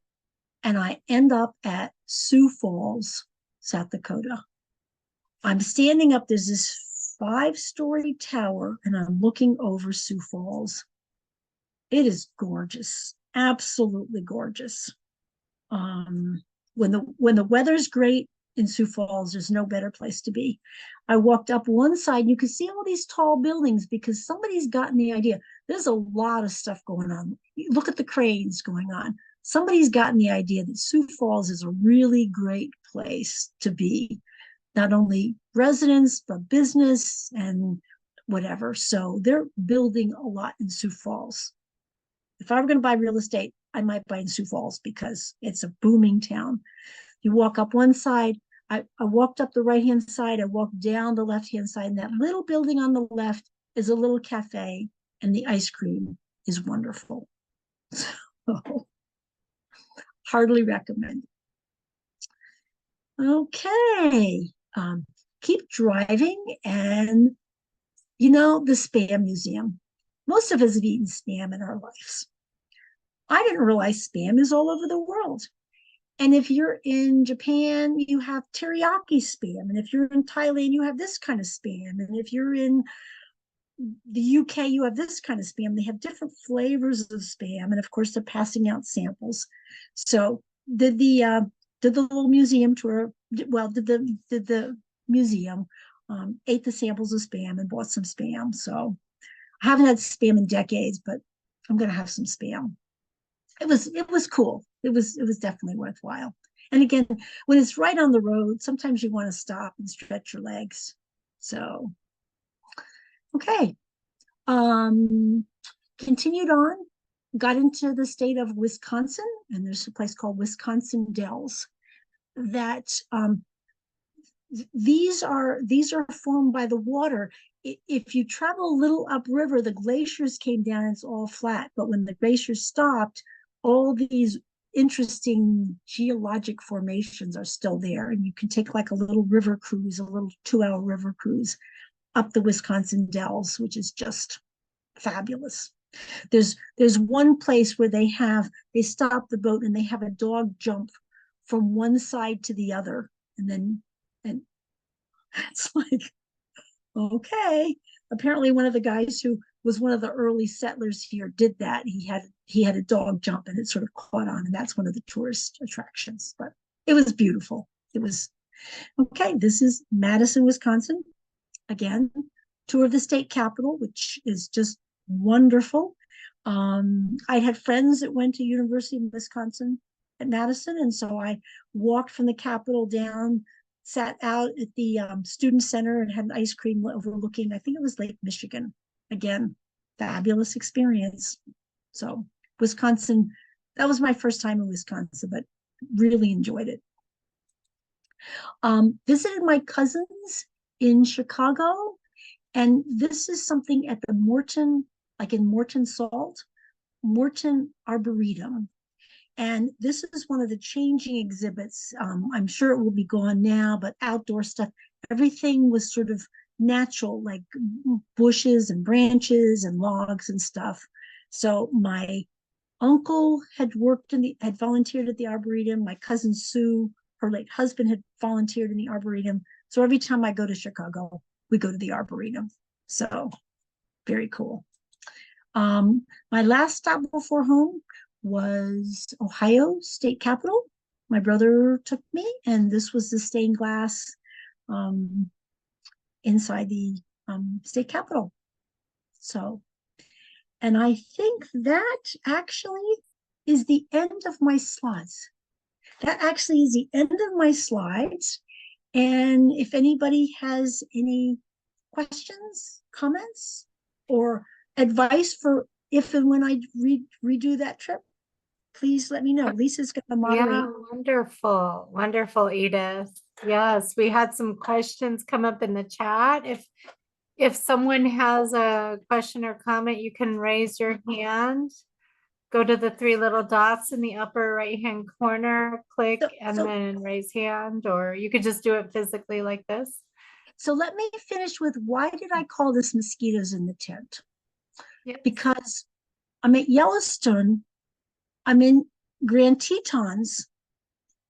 and I end up at Sioux Falls, South Dakota. I'm standing up. There's this 5-story tower, and I'm looking over Sioux Falls. It is gorgeous, absolutely gorgeous. Um, when the weather's great in Sioux Falls, there's no better place to be. I walked up one side, you could see all these tall buildings because somebody's gotten the idea. There's a lot of stuff going on. Look at the cranes going on. Somebody's gotten the idea that Sioux Falls is a really great place to be, not only residents, but business and whatever. So they're building a lot in Sioux Falls. If I were going to buy real estate, I might buy in Sioux Falls because it's a booming town. You walk up one side, I walked up the right-hand side, I walked down the left-hand side, and that little building on the left is a little cafe, and the ice cream is wonderful. So, hardly recommend. Okay. Keep driving, and the Spam Museum. Most of us have eaten Spam in our lives. I didn't realize Spam is all over the world. And if you're in Japan, you have teriyaki Spam. And if you're in Thailand, you have this kind of Spam. And if you're in the UK, you have this kind of Spam. They have different flavors of Spam. And of course, they're passing out samples. So did the little museum tour, well, did the museum ate the samples of Spam and bought some Spam. So I haven't had Spam in decades, but I'm going to have some Spam. It was cool. It was definitely worthwhile. And again, when it's right on the road, sometimes you want to stop and stretch your legs. So, okay. Continued on, got into the state of Wisconsin, and there's a place called Wisconsin Dells that these are formed by the water. If you travel a little upriver, the glaciers came down, it's all flat. But when the glaciers stopped, all these interesting geologic formations are still there. And you can take like a little river cruise, a little 2-hour river cruise up the Wisconsin Dells, which is just fabulous. There's one place where they stop the boat and they have a dog jump from one side to the other. And it's like, okay. Apparently one of the guys who was one of the early settlers here did that. He had a dog jump and it sort of caught on, and that's one of the tourist attractions. But it was beautiful. It was okay. This is Madison, Wisconsin. Again, tour of the state capitol, which is just wonderful. I had friends that went to University of Wisconsin at Madison, and so I walked from the capitol down, sat out at the student center and had an ice cream overlooking, I think it was Lake Michigan. Again, fabulous experience. So Wisconsin, that was my first time in Wisconsin, but really enjoyed it. Visited my cousins in Chicago, and this is something at the Morton, like in Morton Salt, Morton Arboretum. And this is one of the changing exhibits. I'm sure it will be gone now, but outdoor stuff, everything was sort of natural, like bushes and branches and logs and stuff. So my uncle had volunteered at the Arboretum. My cousin Sue, her late husband, had volunteered in the Arboretum. So every time I go to Chicago, we go to the Arboretum. So very cool. My last stop before home was Ohio State Capitol. My brother took me, and this was the stained glass inside the state capitol. So, and I think that actually is the end of my slides. That actually is the end of my slides. And if anybody has any questions, comments, or advice for if and when I redo that trip, please let me know. Lisa's going to moderate. Yeah, wonderful. Wonderful, Edith. Yes, we had some questions come up in the chat. If someone has a question or comment, you can raise your hand. Go to the 3 little dots in the upper right-hand corner, click, and then raise hand, or you could just do it physically like this. So let me finish with, why did I call this mosquitoes in the tent? Yep. Because I'm at Yellowstone, I'm in Grand Tetons,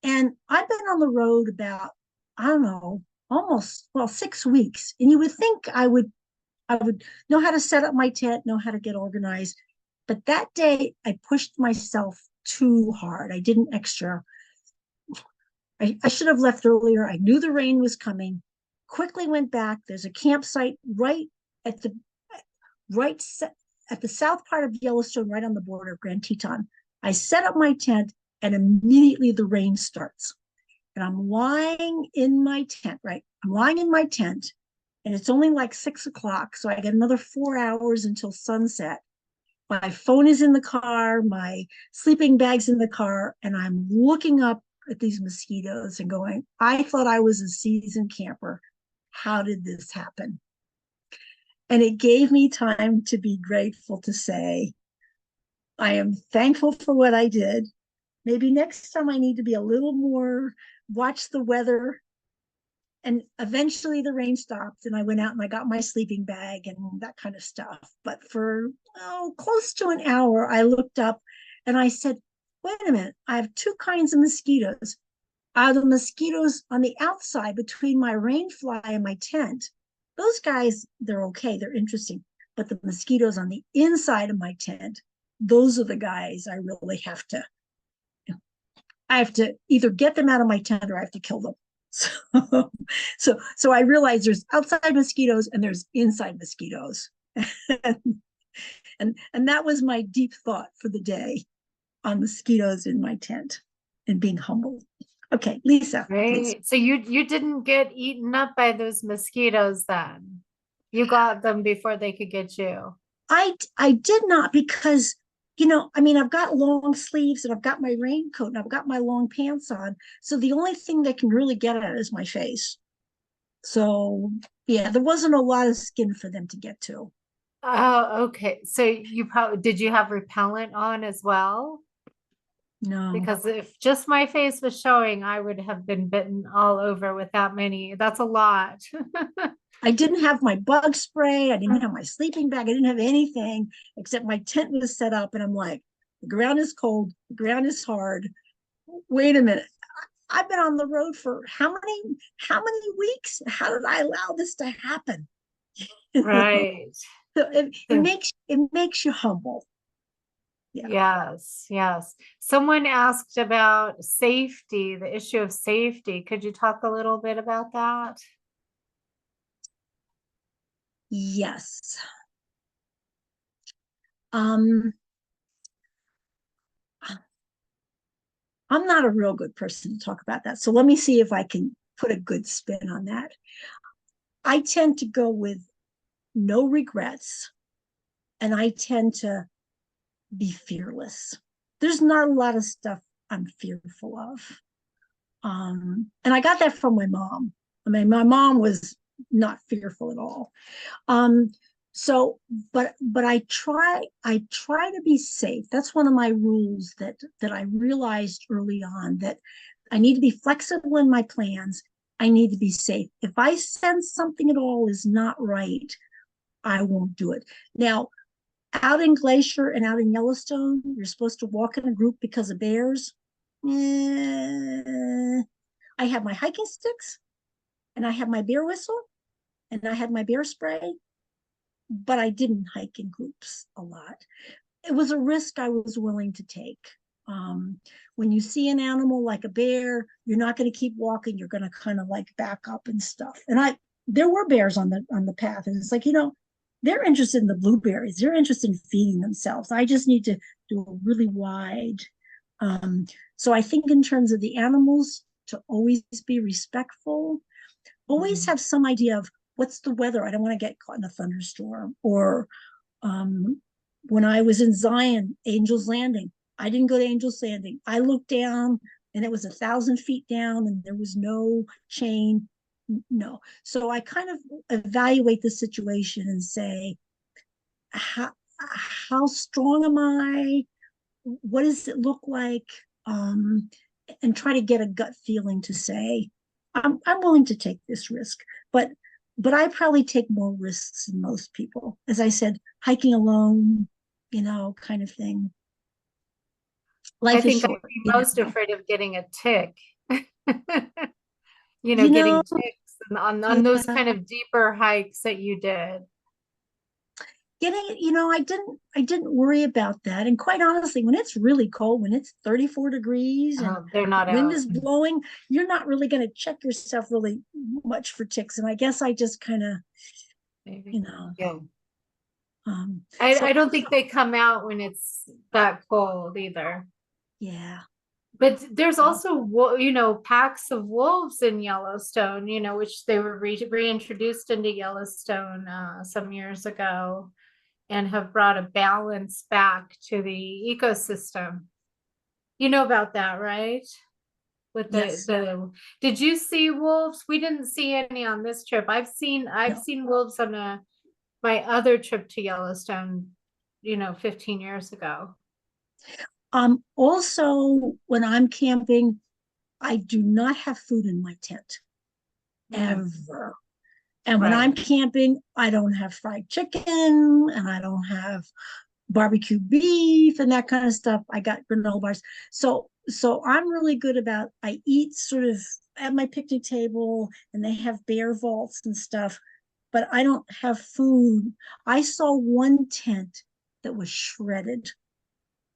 and I've been on the road about, I don't know, almost, well, 6 weeks. And you would think I would know how to set up my tent, know how to get organized. But that day I pushed myself too hard. I did an extra. I should have left earlier. I knew the rain was coming. Quickly went back. There's a campsite at the right at the south part of Yellowstone, right on the border of Grand Teton. I set up my tent, and immediately the rain starts. And I'm lying in my tent, right? I'm lying in my tent, and it's only like 6 o'clock. So I get another 4 hours until sunset. My phone is in the car, my sleeping bag's in the car, and I'm looking up at these mosquitoes and going, I thought I was a seasoned camper. How did this happen? And it gave me time to be grateful, to say, I am thankful for what I did. Maybe next time I need to be a little more, watch the weather. And eventually the rain stopped, and I went out and I got my sleeping bag and that kind of stuff. But for close to an hour, I looked up and I said, wait a minute, I have two kinds of mosquitoes. Are the mosquitoes on the outside between my rain fly and my tent? Those guys, they're okay, they're interesting. But the mosquitoes on the inside of my tent, those are the guys I really have to, I have to either get them out of my tent or I have to kill them. So, so I realized there's outside mosquitoes and there's inside mosquitoes. and that was my deep thought for the day on mosquitoes in my tent and being humble. Okay, Lisa, please. Right. So you didn't get eaten up by those mosquitoes then. You got them before they could get you. I did not, because I mean, I've got long sleeves and I've got my raincoat and I've got my long pants on. So the only thing they can really get at is my face. So yeah, there wasn't a lot of skin for them to get to. Oh, okay. So you probably did you have repellent on as well? No. Because if just my face was showing, I would have been bitten all over with that many. That's a lot. I didn't have my bug spray. I didn't have my sleeping bag. I didn't have anything except my tent was set up. And I'm like, the ground is cold. The ground is hard. Wait a minute. I've been on the road for how many weeks? How did I allow this to happen? Right. So it makes you humble. Yeah. Yes, yes. Someone asked about safety, the issue of safety. Could you talk a little bit about that? Yes. Um, I'm not a real good person to talk about that. So let me see if I can put a good spin on that. I tend to go with no regrets, and I tend to be fearless. There's not a lot of stuff I'm fearful of. And I got that from my mom. I mean, my mom was not fearful at all. Um, so, but I try to be safe. That's one of my rules that I realized early on, that I need to be flexible in my plans. I need to be safe. If I sense something at all is not right, I won't do it. Now, out in Glacier and out in Yellowstone, you're supposed to walk in a group because of bears. I have my hiking sticks, and I have my bear whistle, and I had my bear spray, but I didn't hike in groups a lot. It was a risk I was willing to take. Um, when you see an animal like a bear, you're not going to keep walking. You're going to kind of like back up and stuff. And there were bears on the path, and it's like, they're interested in the blueberries. They're interested in feeding themselves. I just need to do a really wide. Um, so I think in terms of the animals, to always be respectful, always Mhm. have some idea of what's the weather. I don't want to get caught in a thunderstorm. Or um, when I was in Zion, Angel's Landing, I didn't go to Angel's Landing. I looked down and it was 1,000 feet down and there was no chain. No. So I kind of evaluate the situation and say, how strong am I? What does it look like? Um, and try to get a gut feeling to say, I'm willing to take this risk, but I probably take more risks than most people. As I said, hiking alone, kind of thing. I Life is think I'd short, be most afraid of getting a tick. You Getting know, ticks on those Yeah. kind of deeper hikes that you did? I didn't worry about that. And quite honestly, when it's really cold, when it's 34 degrees and Oh, they're not wind out. is blowing, you're not really going to check yourself really much for ticks. And I guess I just kind of, you Maybe. know, Yeah. um, I so don't think they come out when it's that cold either. yeah. But there's So, also, packs of wolves in Yellowstone, which they were reintroduced into Yellowstone some years ago and have brought a balance back to the ecosystem. You know about that, right? With yes. did you see wolves? We didn't see any on this trip. I've No. seen wolves on my other trip to Yellowstone, 15 years ago. Also, when I'm camping, I do not have food in my tent Mm, ever. And when right. I'm camping, I don't have fried chicken and I don't have barbecue beef and that kind of stuff. I got granola bars. So I'm really good about I eat sort of at my picnic table and they have bear vaults and stuff, but I don't have food. I saw one tent that was shredded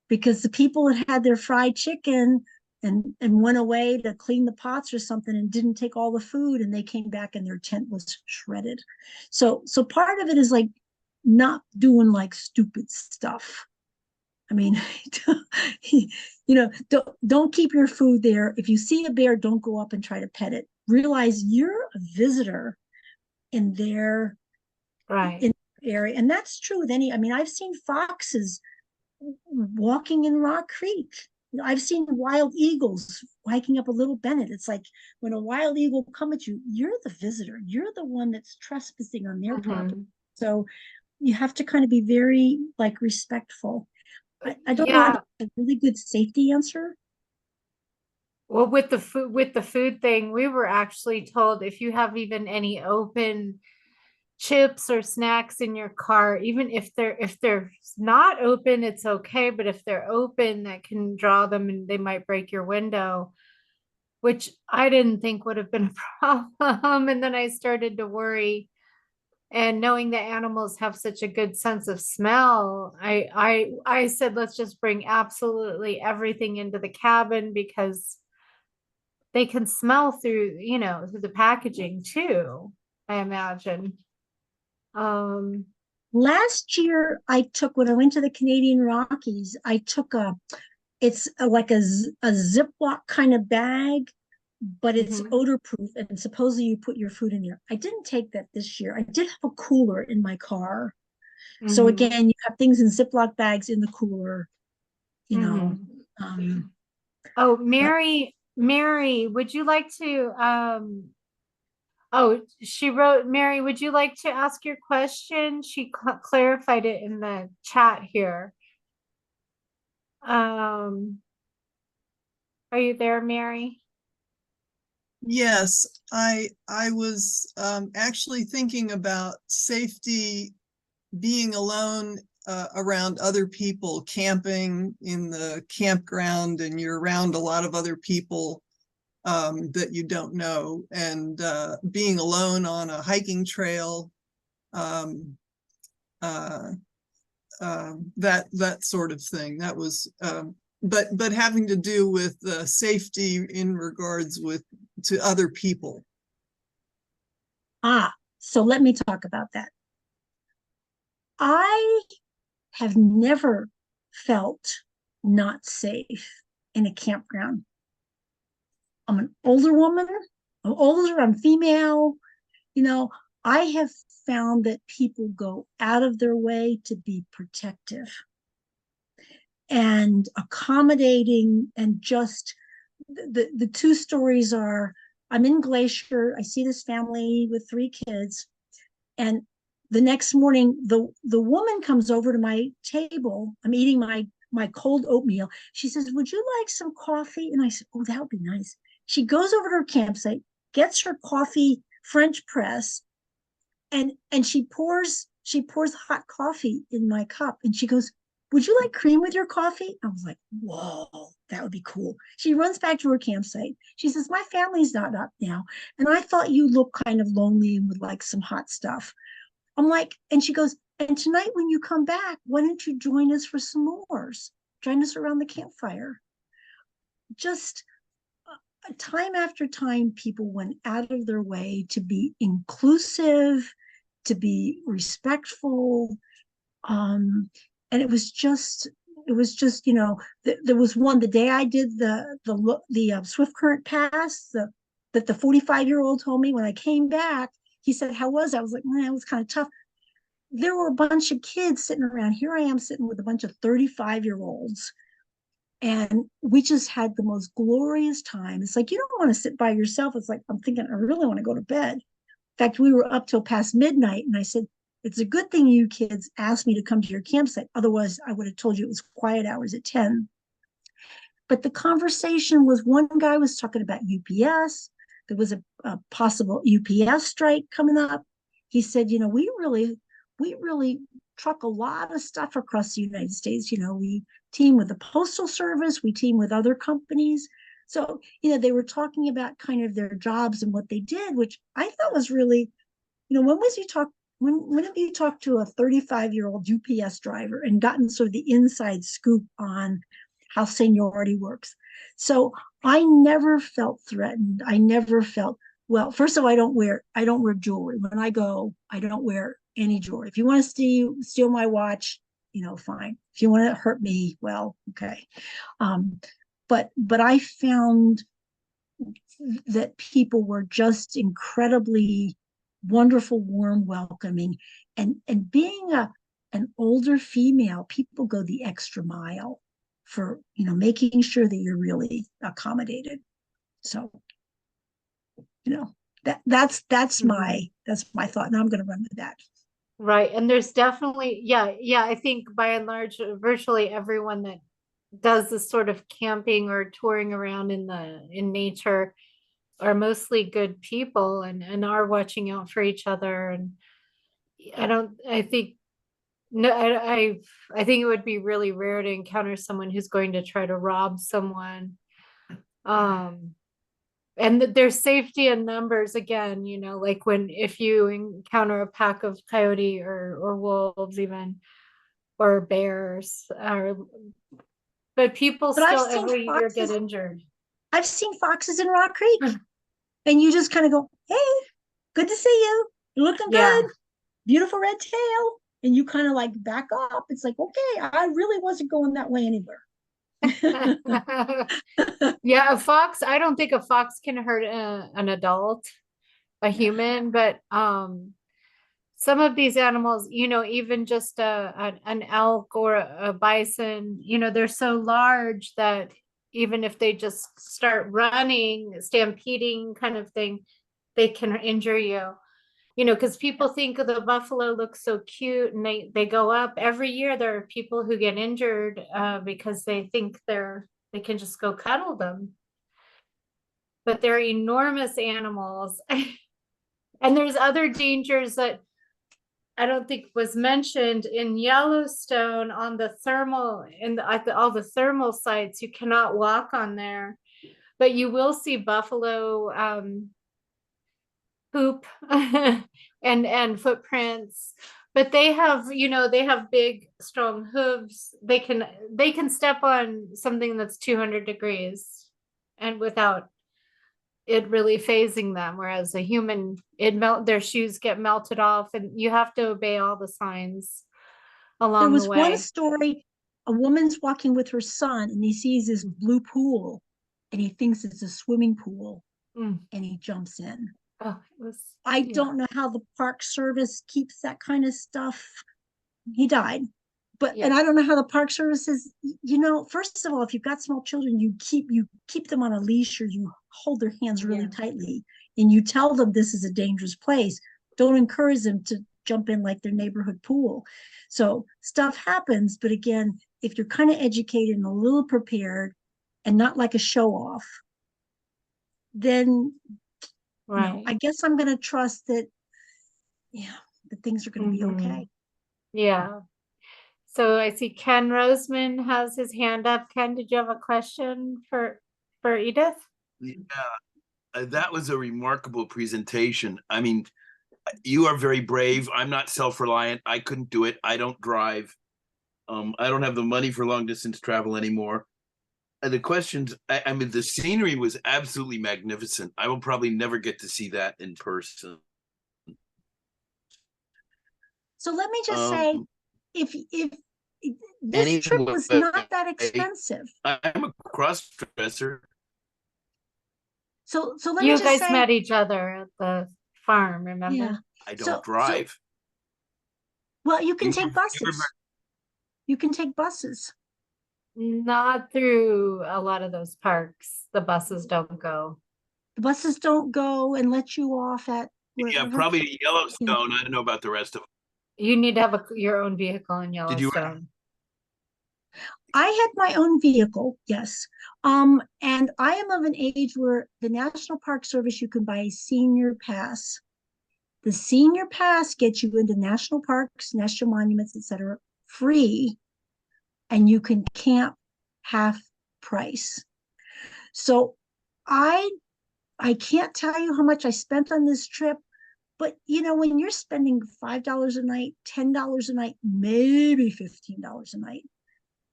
because the people had their fried chicken and went away to clean the pots or something and didn't take all the food and they came back and their tent was shredded. So part of it is like not doing like stupid stuff. I mean, don't keep your food there. If you see a bear, don't go up and try to pet it. Realize you're a visitor in their Right. in area, and that's true with any. I mean, I've seen foxes walking in Rock Creek. I've seen wild eagles hiking up a Little Bennett. It's like when a wild eagle come at you, you're the visitor. You're the one that's trespassing on their property. Mhm. So you have to kind of be very like respectful. I don't know. Yeah. A really good safety answer. Well, with the food thing, we were actually told if you have even any open chips or snacks in your car, even if they're not open, it's okay. But if they're open, that can draw them and they might break your window, which I didn't think would have been a problem. And then I started to worry. And knowing that animals have such a good sense of smell, I said, let's just bring absolutely everything into the cabin because they can smell through the packaging too, I imagine. Um, Last year, when I went to the Canadian Rockies, I took like a Ziploc kind of bag, but it's mhm, odor proof and supposedly you put your food in there. I didn't take that this year. I did have a cooler in my car. So mhm, again, you have things in Ziploc bags in the cooler, you know. mhm. Um, Oh, but Mary, would you like to oh, she wrote, Mary, would you like to ask your question? She clarified it in the chat here. Um, are you there, Mary? Yes, I was actually thinking about safety, being alone around other people, camping in the campground, and you're around a lot of other people that you don't know, and being alone on a hiking trail, um, uh, that sort of thing. That was, but having to do with safety in regards with to other people. so let me talk about that. I have never felt not safe in a campground. I'm an older woman. I'm older. I'm female. You know, I have found that people go out of their way to be protective and accommodating and just the two stories are I'm in Glacier. I see this family with 3 kids, and the next morning the woman comes over to my table. I'm eating my cold oatmeal. She says, "Would you like some coffee?" And I said, "Oh, that would be nice." She goes over to her campsite, gets her coffee French press, and she pours hot coffee in my cup, and she goes, would you like cream with your coffee? I was like, whoa, that would be cool. She runs back to her campsite. She says, my family's not up now. And I thought you looked kind of lonely and would like some hot stuff. I'm like, and she goes, and tonight when you come back, why don't you join us for s'mores? Join us around the campfire. Just time after time, people went out of their way to be inclusive, to be respectful. And it was just, there was one, the day I did the Swift Current Pass, that the 45-year-old told me when I came back, he said, how was it? I was like, man, it was kind of tough. There were a bunch of kids sitting around. Here I am sitting with a bunch of 35-year-olds. And we just had the most glorious time. It's like, you don't want to sit by yourself. It's like, I'm thinking, I really want to go to bed. In fact, we were up till past midnight. And I said, it's a good thing you kids asked me to come to your campsite. Otherwise, I would have told you it was quiet hours at 10. But the conversation was, one guy was talking about UPS. There was a possible UPS strike coming up. He said, we really truck a lot of stuff across the United States. We team with the Postal Service, we team with other companies. So, they were talking about kind of their jobs and what they did, which I thought was really, when have you talked to a 35-year-old UPS driver and gotten sort of the inside scoop on how seniority works? So I never felt threatened. I never felt, well, first of all, I don't wear jewelry. When I go, I don't wear any jewelry. If you want to steal my watch, fine. If you want to hurt me, well, okay. But I found that people were just incredibly wonderful, warm, welcoming, and being an older female, people go the extra mile for making sure that you're really accommodated. So that's my thought. Now I'm going to run with that. Right. And there's definitely, yeah, I think by and large, virtually everyone that does this sort of camping or touring around in nature are mostly good people and are watching out for each other. And I think no, I think it would be really rare to encounter someone who's going to try to rob someone. And there's safety in numbers again, like if you encounter a pack of coyote or wolves even, or bears, but people But still every year get foxes. injured. I've seen foxes in Rock Creek, and you just kind of go, hey, good to see you. You're looking Yeah. good. Beautiful red tail. And you kind of like back up. It's like, okay, I really wasn't going that way anywhere. Yeah, a fox, I don't think a fox can hurt an adult, a human, but some of these animals, even just an elk or a bison, they're so large that even if they just start running, stampeding kind of thing, they can injure you. Because people think the buffalo looks so cute and they go up. Every year there are people who get injured because they think they can just go cuddle them. But they're enormous animals. And there's other dangers that I don't think was mentioned in Yellowstone on the thermal at all the thermal sites. You cannot walk on there, but you will see buffalo poop and footprints. But they have big strong hooves. They can step on something that's 200 degrees and without it really phasing them, whereas a human, their shoes get melted off, and you have to obey all the signs along There the was one way. story, a woman's walking with her son, and he sees this blue pool, and he thinks it's a swimming pool, and he jumps in. Oh, I don't know how the Park Service keeps that kind of stuff. He died. And I don't know how the Park Service is, first of all, if you've got small children, you keep them on a leash, or you hold their hands really tightly, and you tell them this is a dangerous place. Don't encourage them to jump in like their neighborhood pool. So stuff happens, but again, if you're kind of educated and a little prepared and not like a show off, then I guess I'm going to trust that, that things are going to be okay. Yeah. So I see Ken Roseman has his hand up. Ken, did you have a question for Edith? Yeah, that was a remarkable presentation. I mean, you are very brave. I'm not self-reliant. I couldn't do it. I don't drive. I don't have the money for long distance travel anymore. And the questions, I mean, the scenery was absolutely magnificent. I will probably never get to see that in person. So let me just say, Um, if this trip anyway, was not that expensive. I'm a cross-dresser. So let me You just guys say, met each other at the farm, yeah. remember? I don't So drive. well, you can You take were- buses. You can take buses. Not through a lot of those parks. The buses don't go. The buses don't go and let you off at Yeah, wherever. probably You know, Yellowstone. I don't know about the rest of them. You need to have your own vehicle in Did you? Yellowstone. I had my own vehicle, yes. And I am of an age where the National Park Service, you can buy a senior pass. The senior pass gets you into national parks, national monuments, etc., free, and you can camp half price. So I I can't tell you how much I spent on this trip, but you know, when you're spending $5 a night, $10 a night, maybe $15 a night,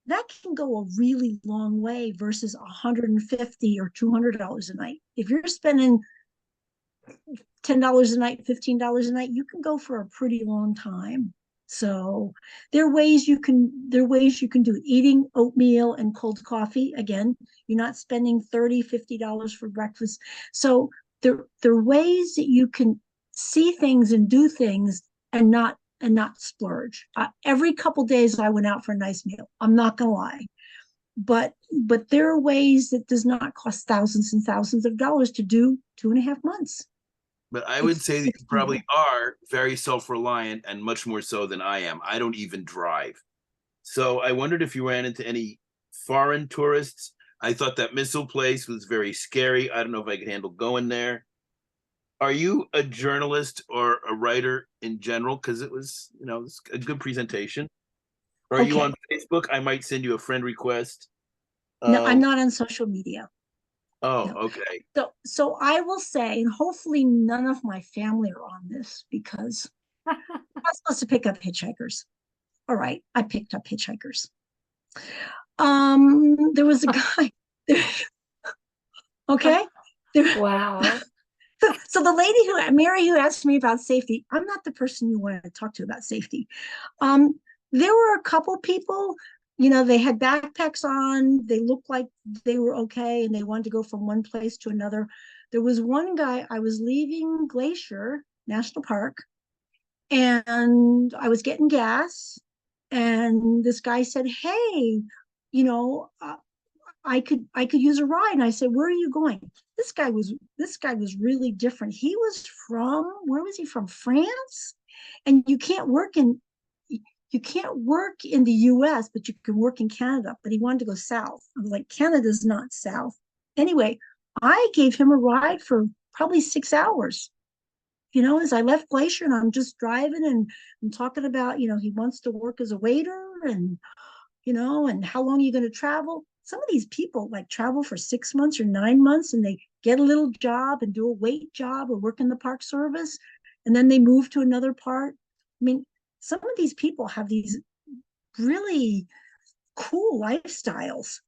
that can go a really long way versus $150 or $200 a night. If you're spending $10 a night, $15 a night, you can go for a pretty long time. So there are ways you can do it. Eating oatmeal and cold coffee. Again, you're not spending $30, $50 for breakfast. So there are ways that you can see things and do things and not splurge. Every couple days I went out for a nice meal. I'm not gonna lie. But there are ways that does not cost thousands and thousands of dollars to do 2.5 months. But I would say that you It's probably doable. are very self-reliant and much more so than I am. I don't even drive. So I wondered if you ran into any foreign tourists. I thought that missile place was very scary. I don't know if I could handle going there. Are you a journalist or a writer in general? Because it was, it's a good presentation. Are you Okay. on Facebook? I might send you a friend request. No, I'm Um, not on social media. oh, No. okay. So I will say, and hopefully none of my family are on this because I'm not supposed to pick up hitchhikers. All right, I picked up hitchhikers. There was a guy. Okay. There, Wow. so the lady Mary, who asked me about safety, I'm not the person you want to talk to about safety. There were a couple people, they had backpacks on, they looked like they were okay, and they wanted to go from one place to another. There was one guy, I was leaving Glacier National Park, and I was getting gas, and this guy said, "Hey, you know, I could use a ride." And I said, "Where are you going?" This guy was really different. He was from, where was he from? France. And you can't work in the US, but you can work in Canada. But he wanted to go south. I was like, Canada's not south. Anyway, I gave him a ride for probably 6 hours. As I left Glacier, and I'm just driving, and I'm talking about, he wants to work as a waiter, and how long are you going to travel? Some of these people like travel for 6 months or 9 months, and they get a little job and do a wait job or work in the park service, and then they move to another part. I mean, some of these people have these really cool lifestyles.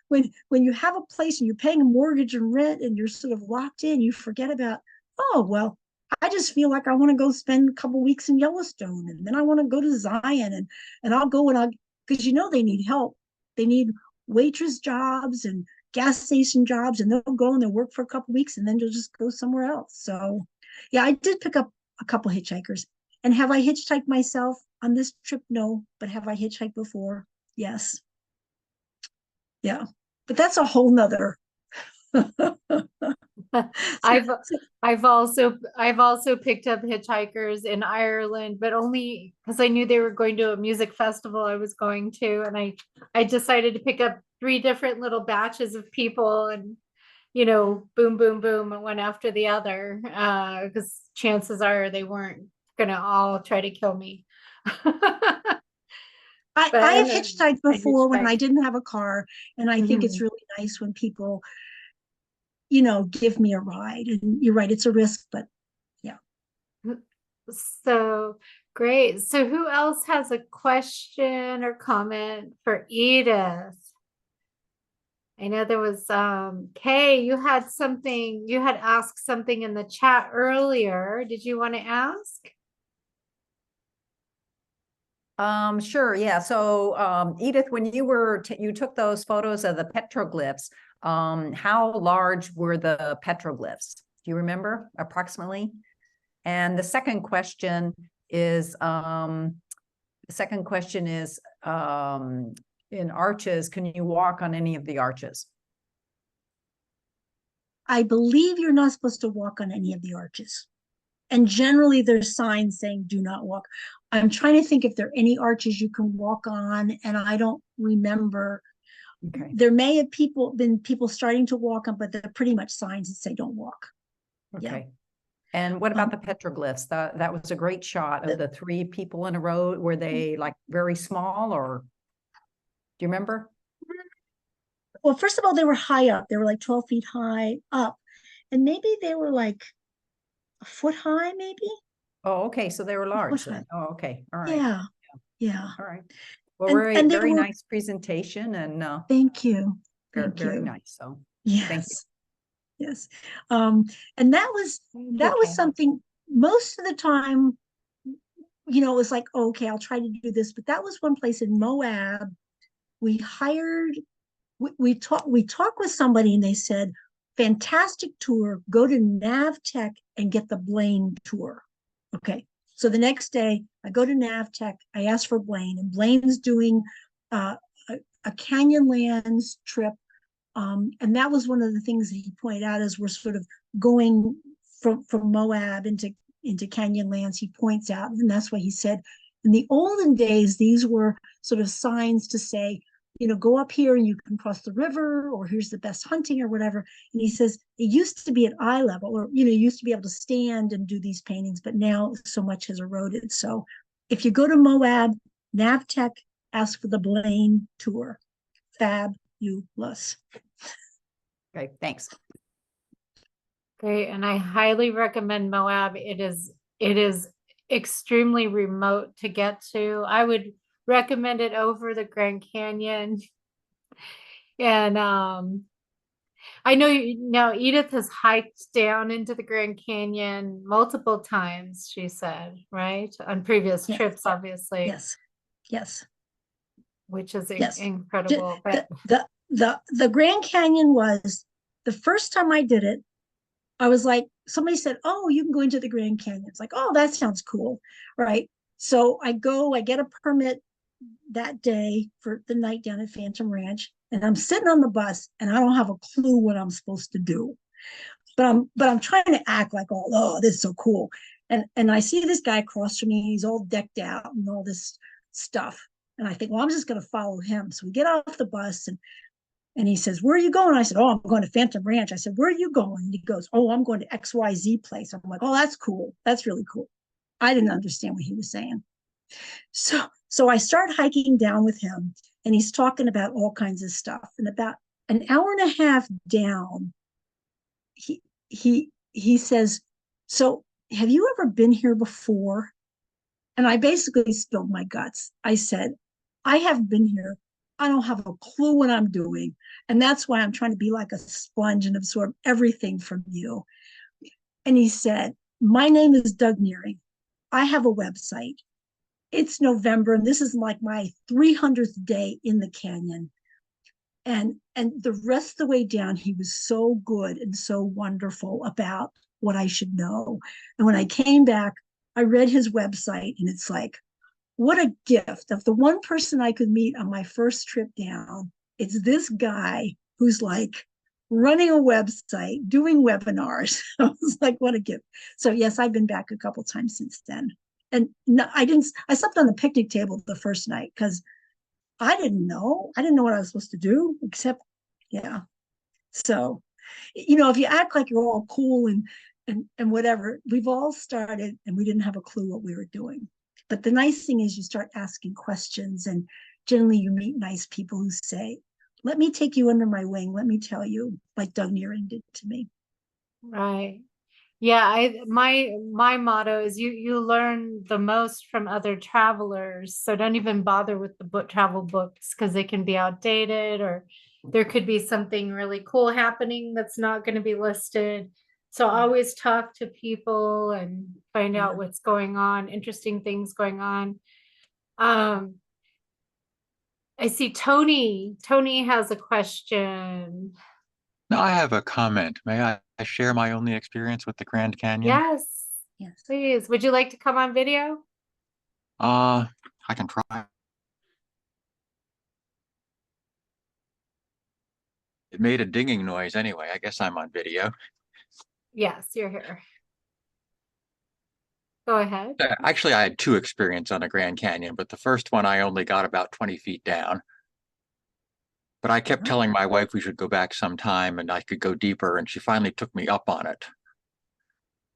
When you have a place and you're paying a mortgage and rent and you're sort of locked in, you forget about, oh well, I just feel like I want to go spend a couple weeks in Yellowstone, and then I want to go to Zion, and I'll go, and I'll, because they need help. They need waitress jobs and gas station jobs, and they'll go and they'll work for a couple weeks, and then they'll just go somewhere else. So yeah, I did pick up a couple hitchhikers. And have I hitchhiked myself on this trip? No. But have I hitchhiked before? Yes. Yeah. But that's a whole nother. I've I've also picked up hitchhikers in Ireland, but only because I knew they were going to a music festival I was going to, and I decided to pick up three different little batches of people, and boom, boom, boom, one after the other, because chances are they weren't gonna all try to kill me. I have hitchhiked before when I hitchhiked. didn't have a car, and I think it's Mhm. really nice when people, give me a ride. And you're right, it's a risk, but yeah. So great. So who else has a question or comment for Edith? I know there was Kay, you had asked something in the chat earlier. Did you want to ask? Sure, yeah. So, Edith, when you took those photos of the petroglyphs, how large were the petroglyphs? Do you remember approximately? And the second question is, in arches, can you walk on any of the arches? I believe you're not supposed to walk on any of the arches. And generally there's signs saying do not walk. I'm trying to think if there are any arches you can walk on, and I don't remember. Okay. There may have been people starting to walk on, but they're pretty much signs that say don't walk. Okay. Yeah. And what about the petroglyphs? That was a great shot of the three people in a row. Were they like very small, or do you remember? Well, first of all, they were high up. They were like 12 feet high up. And maybe they were like a foot high, maybe. Oh, okay. So they were large high. then. Oh, okay. All right. Yeah. Yeah. All right. Well, And they very were, nice presentation, and thank you. very, Thank very you. nice. So thank you. Yes. Yes. And that was something most of the time, it was like, okay, I'll try to do this. But that was one place in Moab. We talked with somebody, and they said, fantastic tour, go to Navtech and get the Blaine tour. Okay. So the next day I go to Navtech, I ask for Blaine, and Blaine's doing a Canyonlands trip. And that was one of the things that he pointed out as we're sort of going from Moab into Canyonlands. He points out, and that's why he said, in the olden days, these were sort of signs to say, go up here and you can cross the river, or here's the best hunting or whatever. And he says it used to be at eye level, or you used to be able to stand and do these paintings, but now so much has eroded. So if you go to Moab, Navtech, ask for the Blaine tour. Fabulous. Okay, thanks. Great, and I highly recommend Moab. It is extremely remote to get to. I would recommend it over the Grand Canyon. And I know now Edith has hiked down into the Grand Canyon multiple times, she said, right? On previous trips, obviously. Yes. Yes. Which is yes. incredible. But the Grand Canyon was the first time I did it. I was like, somebody said, oh, you can go into the Grand Canyon. It's like, oh, that sounds cool. Right. So I get a permit that day for the night down at Phantom Ranch. And I'm sitting on the bus and I don't have a clue what I'm supposed to do. But I'm trying to act like, oh, this is so cool. And I see this guy across from me, he's all decked out and all this stuff. And I think, well, I'm just going to follow him. So we get off the bus, and he says, where are you going? I said, oh, I'm going to Phantom Ranch. I said, where are you going? And he goes, oh, I'm going to XYZ place. I'm like, oh, that's cool. That's really cool. I didn't understand what he was saying. So I start hiking down with him, and he's talking about all kinds of stuff. And about an hour and a half down, he says, so have you ever been here before? And I basically spilled my guts. I said, I have been here. I don't have a clue what I'm doing. And that's why I'm trying to be like a sponge and absorb everything from you. And he said, my name is Doug Nearing. I have a website. It's November, and this is like my 300th day in the canyon. And the rest of the way down, he was so good and so wonderful about what I should know. And when I came back, I read his website, and it's like, what a gift. Of the one person I could meet on my first trip down, it's this guy who's like running a website, doing webinars. I was like, what a gift. So yes, I've been back a couple times since then. And no, I slept on the picnic table the first night because I didn't know what I was supposed to do, except, yeah. So, if you act like you're all cool and whatever, we've all started and we didn't have a clue what we were doing. But the nice thing is you start asking questions, and generally you meet nice people who say, let me take you under my wing. Let me tell you, like Doug Nearing did to me. Right. Yeah, my motto is you learn the most from other travelers. So don't even bother with the travel books because they can be outdated or there could be something really cool happening that's not going to be listed. So always talk to people and find out what's going on, interesting things going on. I see Tony. Tony has a question. Now I have a comment. May I share my only experience with the Grand Canyon? Yes, Yes. please. Would you like to come on video? I can try. It made a dinging noise anyway. I guess I'm on video. Yes, you're here. Go ahead. Actually, I had two experiences on the Grand Canyon, but the first one I only got about 20 feet down. But I kept telling my wife we should go back sometime and I could go deeper, and she finally took me up on it.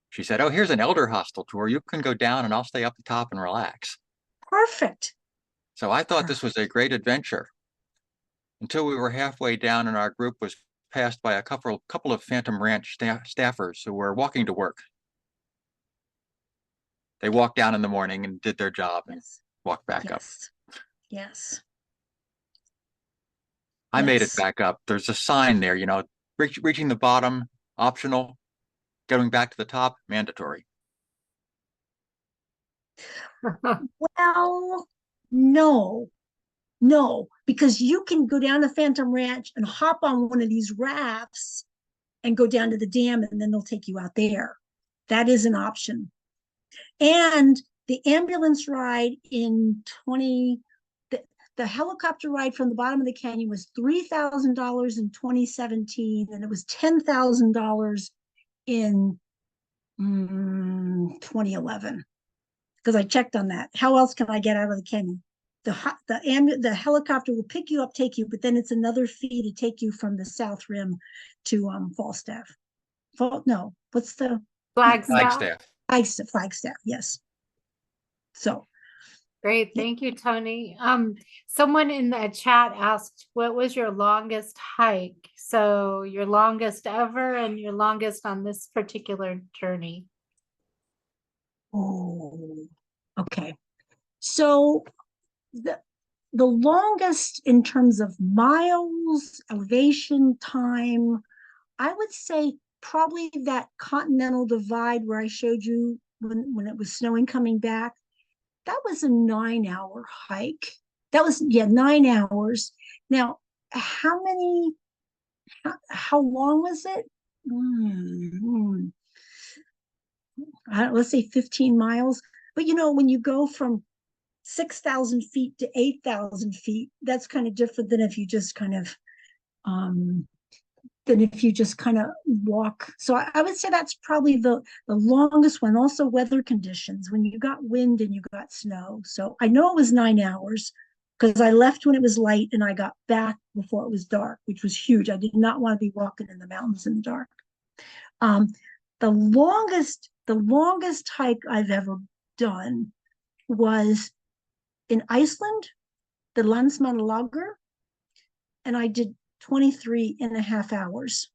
She said, "Oh, here's an elder hostel tour. You can go down and I'll stay up the top and relax." Perfect. So I thought this was a great adventure until we were halfway down and our group was passed by a couple of Phantom Ranch staffers who were walking to work. They walked down in the morning and did their job and walked back up. Yes. I made it back up. There's a sign there, reaching the bottom, optional, going back to the top, mandatory. Well, no, because you can go down to Phantom Ranch and hop on one of these rafts and go down to the dam, and then they'll take you out there. That is an option. And the ambulance ride in the helicopter ride from the bottom of the canyon was $3,000 in 2017, and it was $10,000 in 2011. Because I checked on that. How else can I get out of the canyon? The helicopter will pick you up, take you, but then it's another fee to take you from the South Rim to Falstaff. No, what's the Flagstaff. Flagstaff, yes. So Great, thank you, Tony. Someone in the chat asked, what was your longest hike? So your longest ever and your longest on this particular journey. Oh, okay. So the longest in terms of miles, elevation, time, I would say probably that Continental Divide where I showed you when it was snowing coming back. That was a 9-hour hike. That was, 9 hours. Now, how long was it? Let's say 15 miles. But when you go from 6,000 feet to 8,000 feet, that's kind of different than if you just kind of walk. So I would say that's probably the longest one. Also weather conditions, when you got wind and you got snow. So I know it was 9 hours because I left when it was light and I got back before it was dark, which was huge. I did not want to be walking in the mountains in the dark. The longest hike I've ever done was in Iceland, the Landsmannalager, and I did 23 and a half hours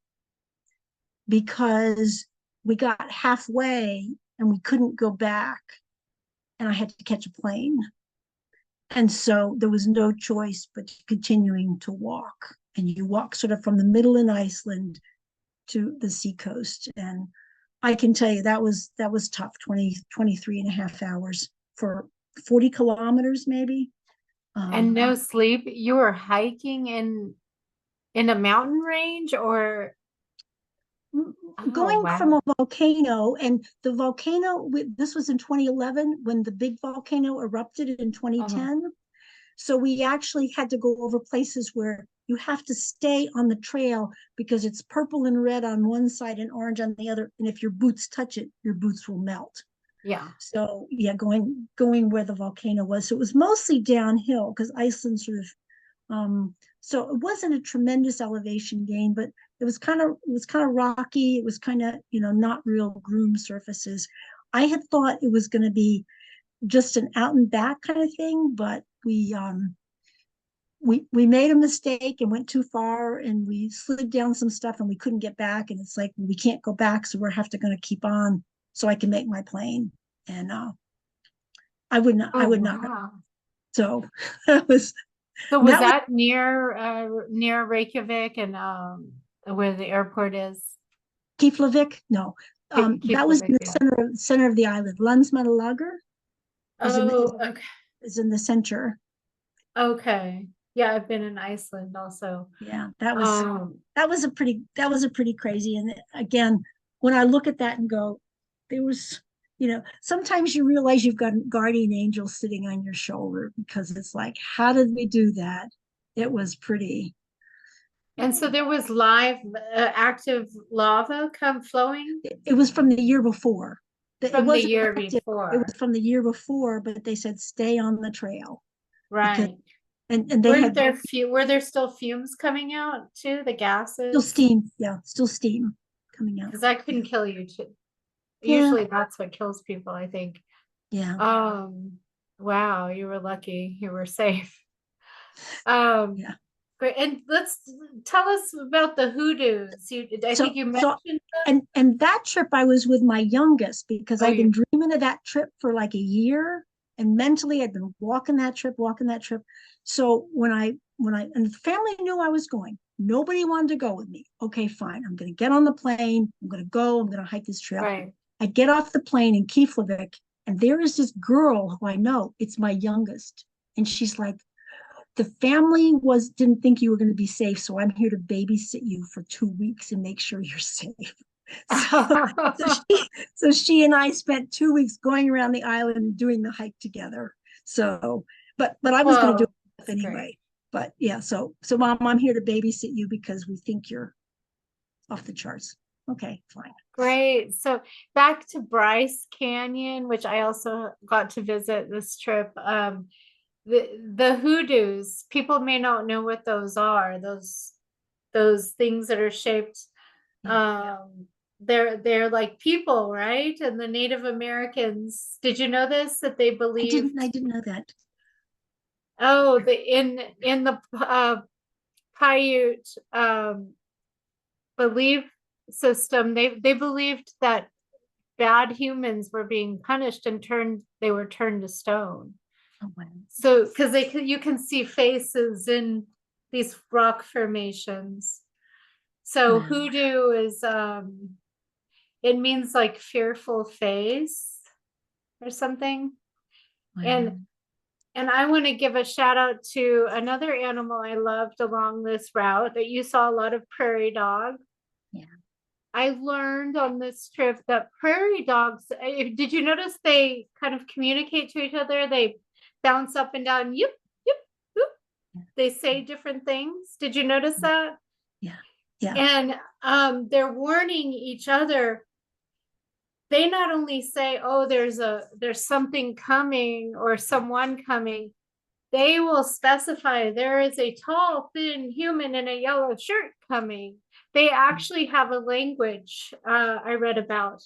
because we got halfway and we couldn't go back and I had to catch a plane. And so there was no choice but continuing to walk. And you walk sort of from the middle in Iceland to the seacoast. And I can tell you that was tough, 23 and a half hours for 40 kilometers maybe. And no sleep. You were hiking in a mountain range or going from a volcano, and the volcano, this was in 2011 when the big volcano erupted in 2010. So we actually had to go over places where you have to stay on the trail because it's purple and red on one side and orange on the other. And if your boots touch it, your boots will melt. Yeah. So going where the volcano was. So it was mostly downhill because Iceland sort of, so it wasn't a tremendous elevation gain, but it was kind of rocky. It was kind of, not real groomed surfaces. I had thought it was going to be just an out and back kind of thing, but we we made a mistake and went too far, and we slid down some stuff and we couldn't get back, and it's like we can't go back, so we're going to keep on so I can make my plane. And I would not Wow. so that was So was that was that near Reykjavik and where the airport is? Keflavik. No, that was in Keflavik, the yeah. center of the island. Landsmetalager is in Oh, okay. is in the center. Okay. Yeah, I've been in Iceland also. Yeah, Um, that was a pretty crazy. And again, when I look at that and go, there was, sometimes you realize you've got a guardian angel sitting on your shoulder, because it's like, how did we do that? It was pretty. and so there was live active lava come flowing It was from the year before. It from the wasn't year active. It before, was from the year before, but they said stay on the trail, because right? and they Weren't had there were there still fumes coming out too, the still gases? steam. Yeah, still steam coming out. Because that can kill you too. Yeah, Usually that's what kills people, I think. yeah, Wow, you were lucky. You were safe. Um, yeah. great. And let's tell us about the hoodoos. I think you So mentioned and that trip I was with my youngest, because oh, I'd been dreaming of that trip for like a year, and mentally I'd been walking that trip. So when I and the family knew I was going, nobody wanted to go with me. Okay, fine. I'm going to get on the plane. I'm going to go. I'm going to hike this trail. right. I get off the plane in Keflavik, and there is this girl who I know. It's my youngest, and she's like, the family didn't think you were going to be safe, so I'm here to babysit you for 2 weeks and make sure you're safe. So she and I spent 2 weeks going around the island and doing the hike together. So, but I was going to do it anyway. Great. But yeah, so Mom, I'm here to babysit you because we think you're off the charts. Okay, fine. Great. So back to Bryce Canyon, which I also got to visit this trip. The hoodoos, people may not know what those are. Those things that are shaped. They're like people, right? And the Native Americans. Did you know this? That they believe. I didn't know that. Oh, in the Paiute belief system, they believed that bad humans were being punished and they were turned to stone. Oh, wow. So because you can see faces in these rock formations. So Wow. hoodoo is it means like fearful face or something. Wow. And I want to give a shout out to another animal I loved along this route that you saw a lot of prairie dog. Yeah. I learned on this trip that prairie dogs, did you notice they kind of communicate to each other? They bounce up and down, yip, yip, yip. Yeah. They say different things. Did you notice that? Yeah. Yeah. And they're warning each other. They not only say, oh, there's something coming or someone coming, they will specify there is a tall, thin human in a yellow shirt coming. They actually have a language I read about.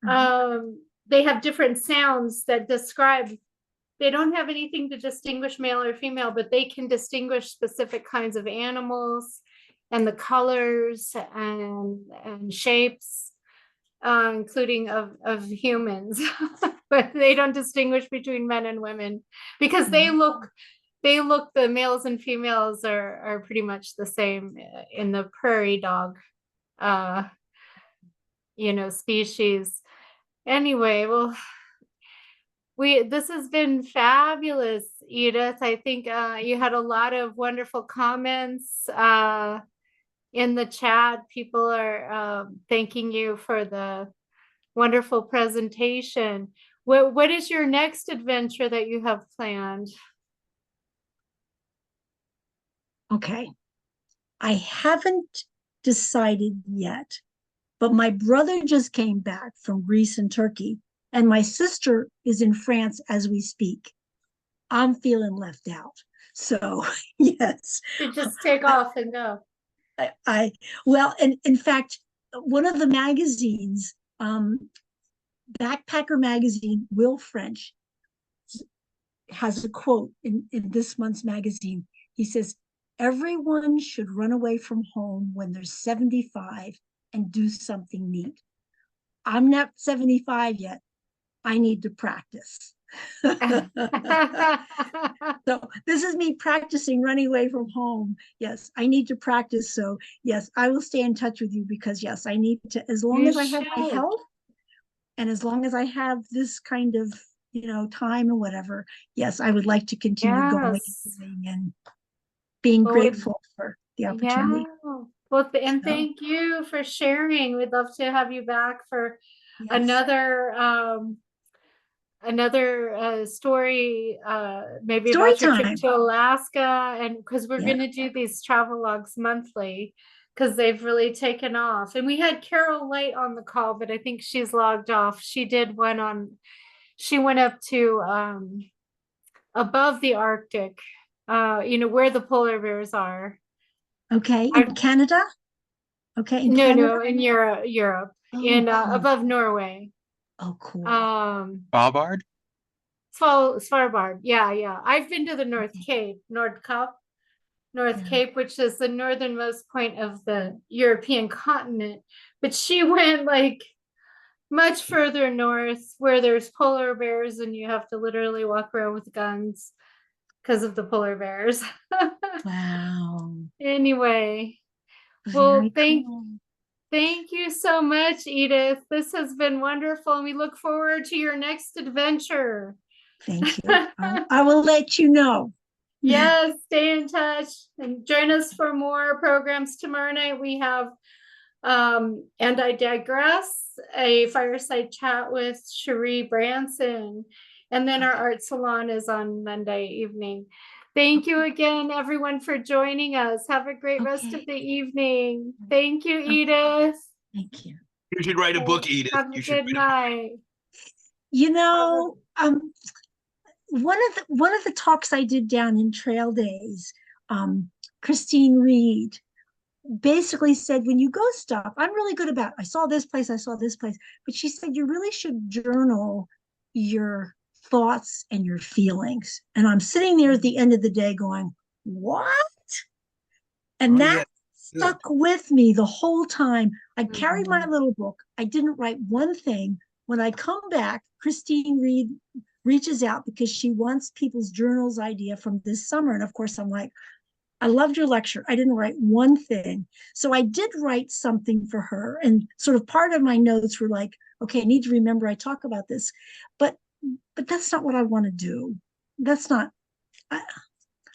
They have different sounds that describe, they don't have anything to distinguish male or female, but they can distinguish specific kinds of animals and the colors and shapes, including of humans. But they don't distinguish between men and women because they look, the males and females are pretty much the same in the prairie dog species. Anyway, well, this has been fabulous, Edith. I think you had a lot of wonderful comments in the chat. People are thanking you for the wonderful presentation. What is your next adventure that you have planned? Okay. I haven't decided yet, but my brother just came back from Greece and Turkey, and my sister is in France as we speak. I'm feeling left out. So, yes. To just take off and go. Well, and in fact, one of the magazines, Backpacker magazine, Will French, has a quote in this month's magazine. He says, everyone should run away from home when they're 75 and do something neat. I'm not 75 yet. I need to practice. So this is me practicing running away from home. Yes, I need to practice. So yes, I will stay in touch with you because yes, I need to, as long You as I have my should. health and as long as I have this kind of, time and whatever, yes, I would like to continue going Yes. and being Well, grateful for the yeah. opportunity. Well, and So, thank you for sharing. We'd love to have you back for yes. another story, maybe Story about your trip time. to Alaska, and because we're Yeah. going to do these travel logs monthly because they've really taken off. And we had Carol Light on the call, but I think she's logged off. She did one on, she went up to above the Arctic, where the polar bears are. Okay, in Canada? Okay, in No, Canada? no, in Europe, Oh, in cool. above Norway. Oh, cool. Svalbard? Svalbard. Yeah. I've been to the North Cape, North Yeah. Cape, which is the northernmost point of the European continent. But she went like much further north where there's polar bears and you have to literally walk around with guns because of the polar bears. Wow. Anyway, well, Very cool. thank you so much, Edith. This has been wonderful, and we look forward to your next adventure. Thank you. I will let you know. Yes, stay in touch and join us for more programs. Tomorrow night we have And I Digress, a fireside chat with Cherie Branson. And then our art salon is on Monday evening. Thank you again, everyone, for joining us. Have a great rest of the evening. Thank you, Edith. Thank you. You should write a book, Edith. Have a You should good night. One of the talks I did down in Trail Days, Christine Reed basically said, when you go stop, I'm really good about, I saw this place, but she said, you really should journal your thoughts and your feelings. And I'm sitting there at the end of the day going, what? And that stuck with me the whole time. I carried my little book. I didn't write one thing. When I come back, Christine Reed reaches out because she wants people's journals idea from this summer. And of course, I'm like, I loved your lecture. I didn't write one thing. So I did write something for her. And sort of part of my notes were like, okay, I need to remember I talk about this. But that's not what I want to do. That's not, I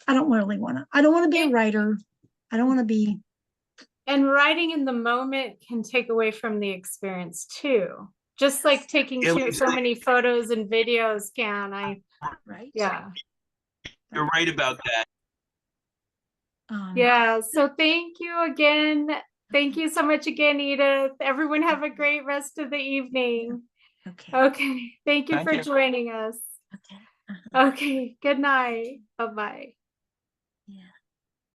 don't really want to, I don't want to be a writer. I don't want to be. And writing in the moment can take away from the experience too. Just like taking so many photos and videos can. Right. Yeah. You're right about that. Yeah. So thank you again. Thank you so much again, Edith. Everyone have a great rest of the evening. Okay. Thank you for joining us. Okay. Good night. Bye-bye.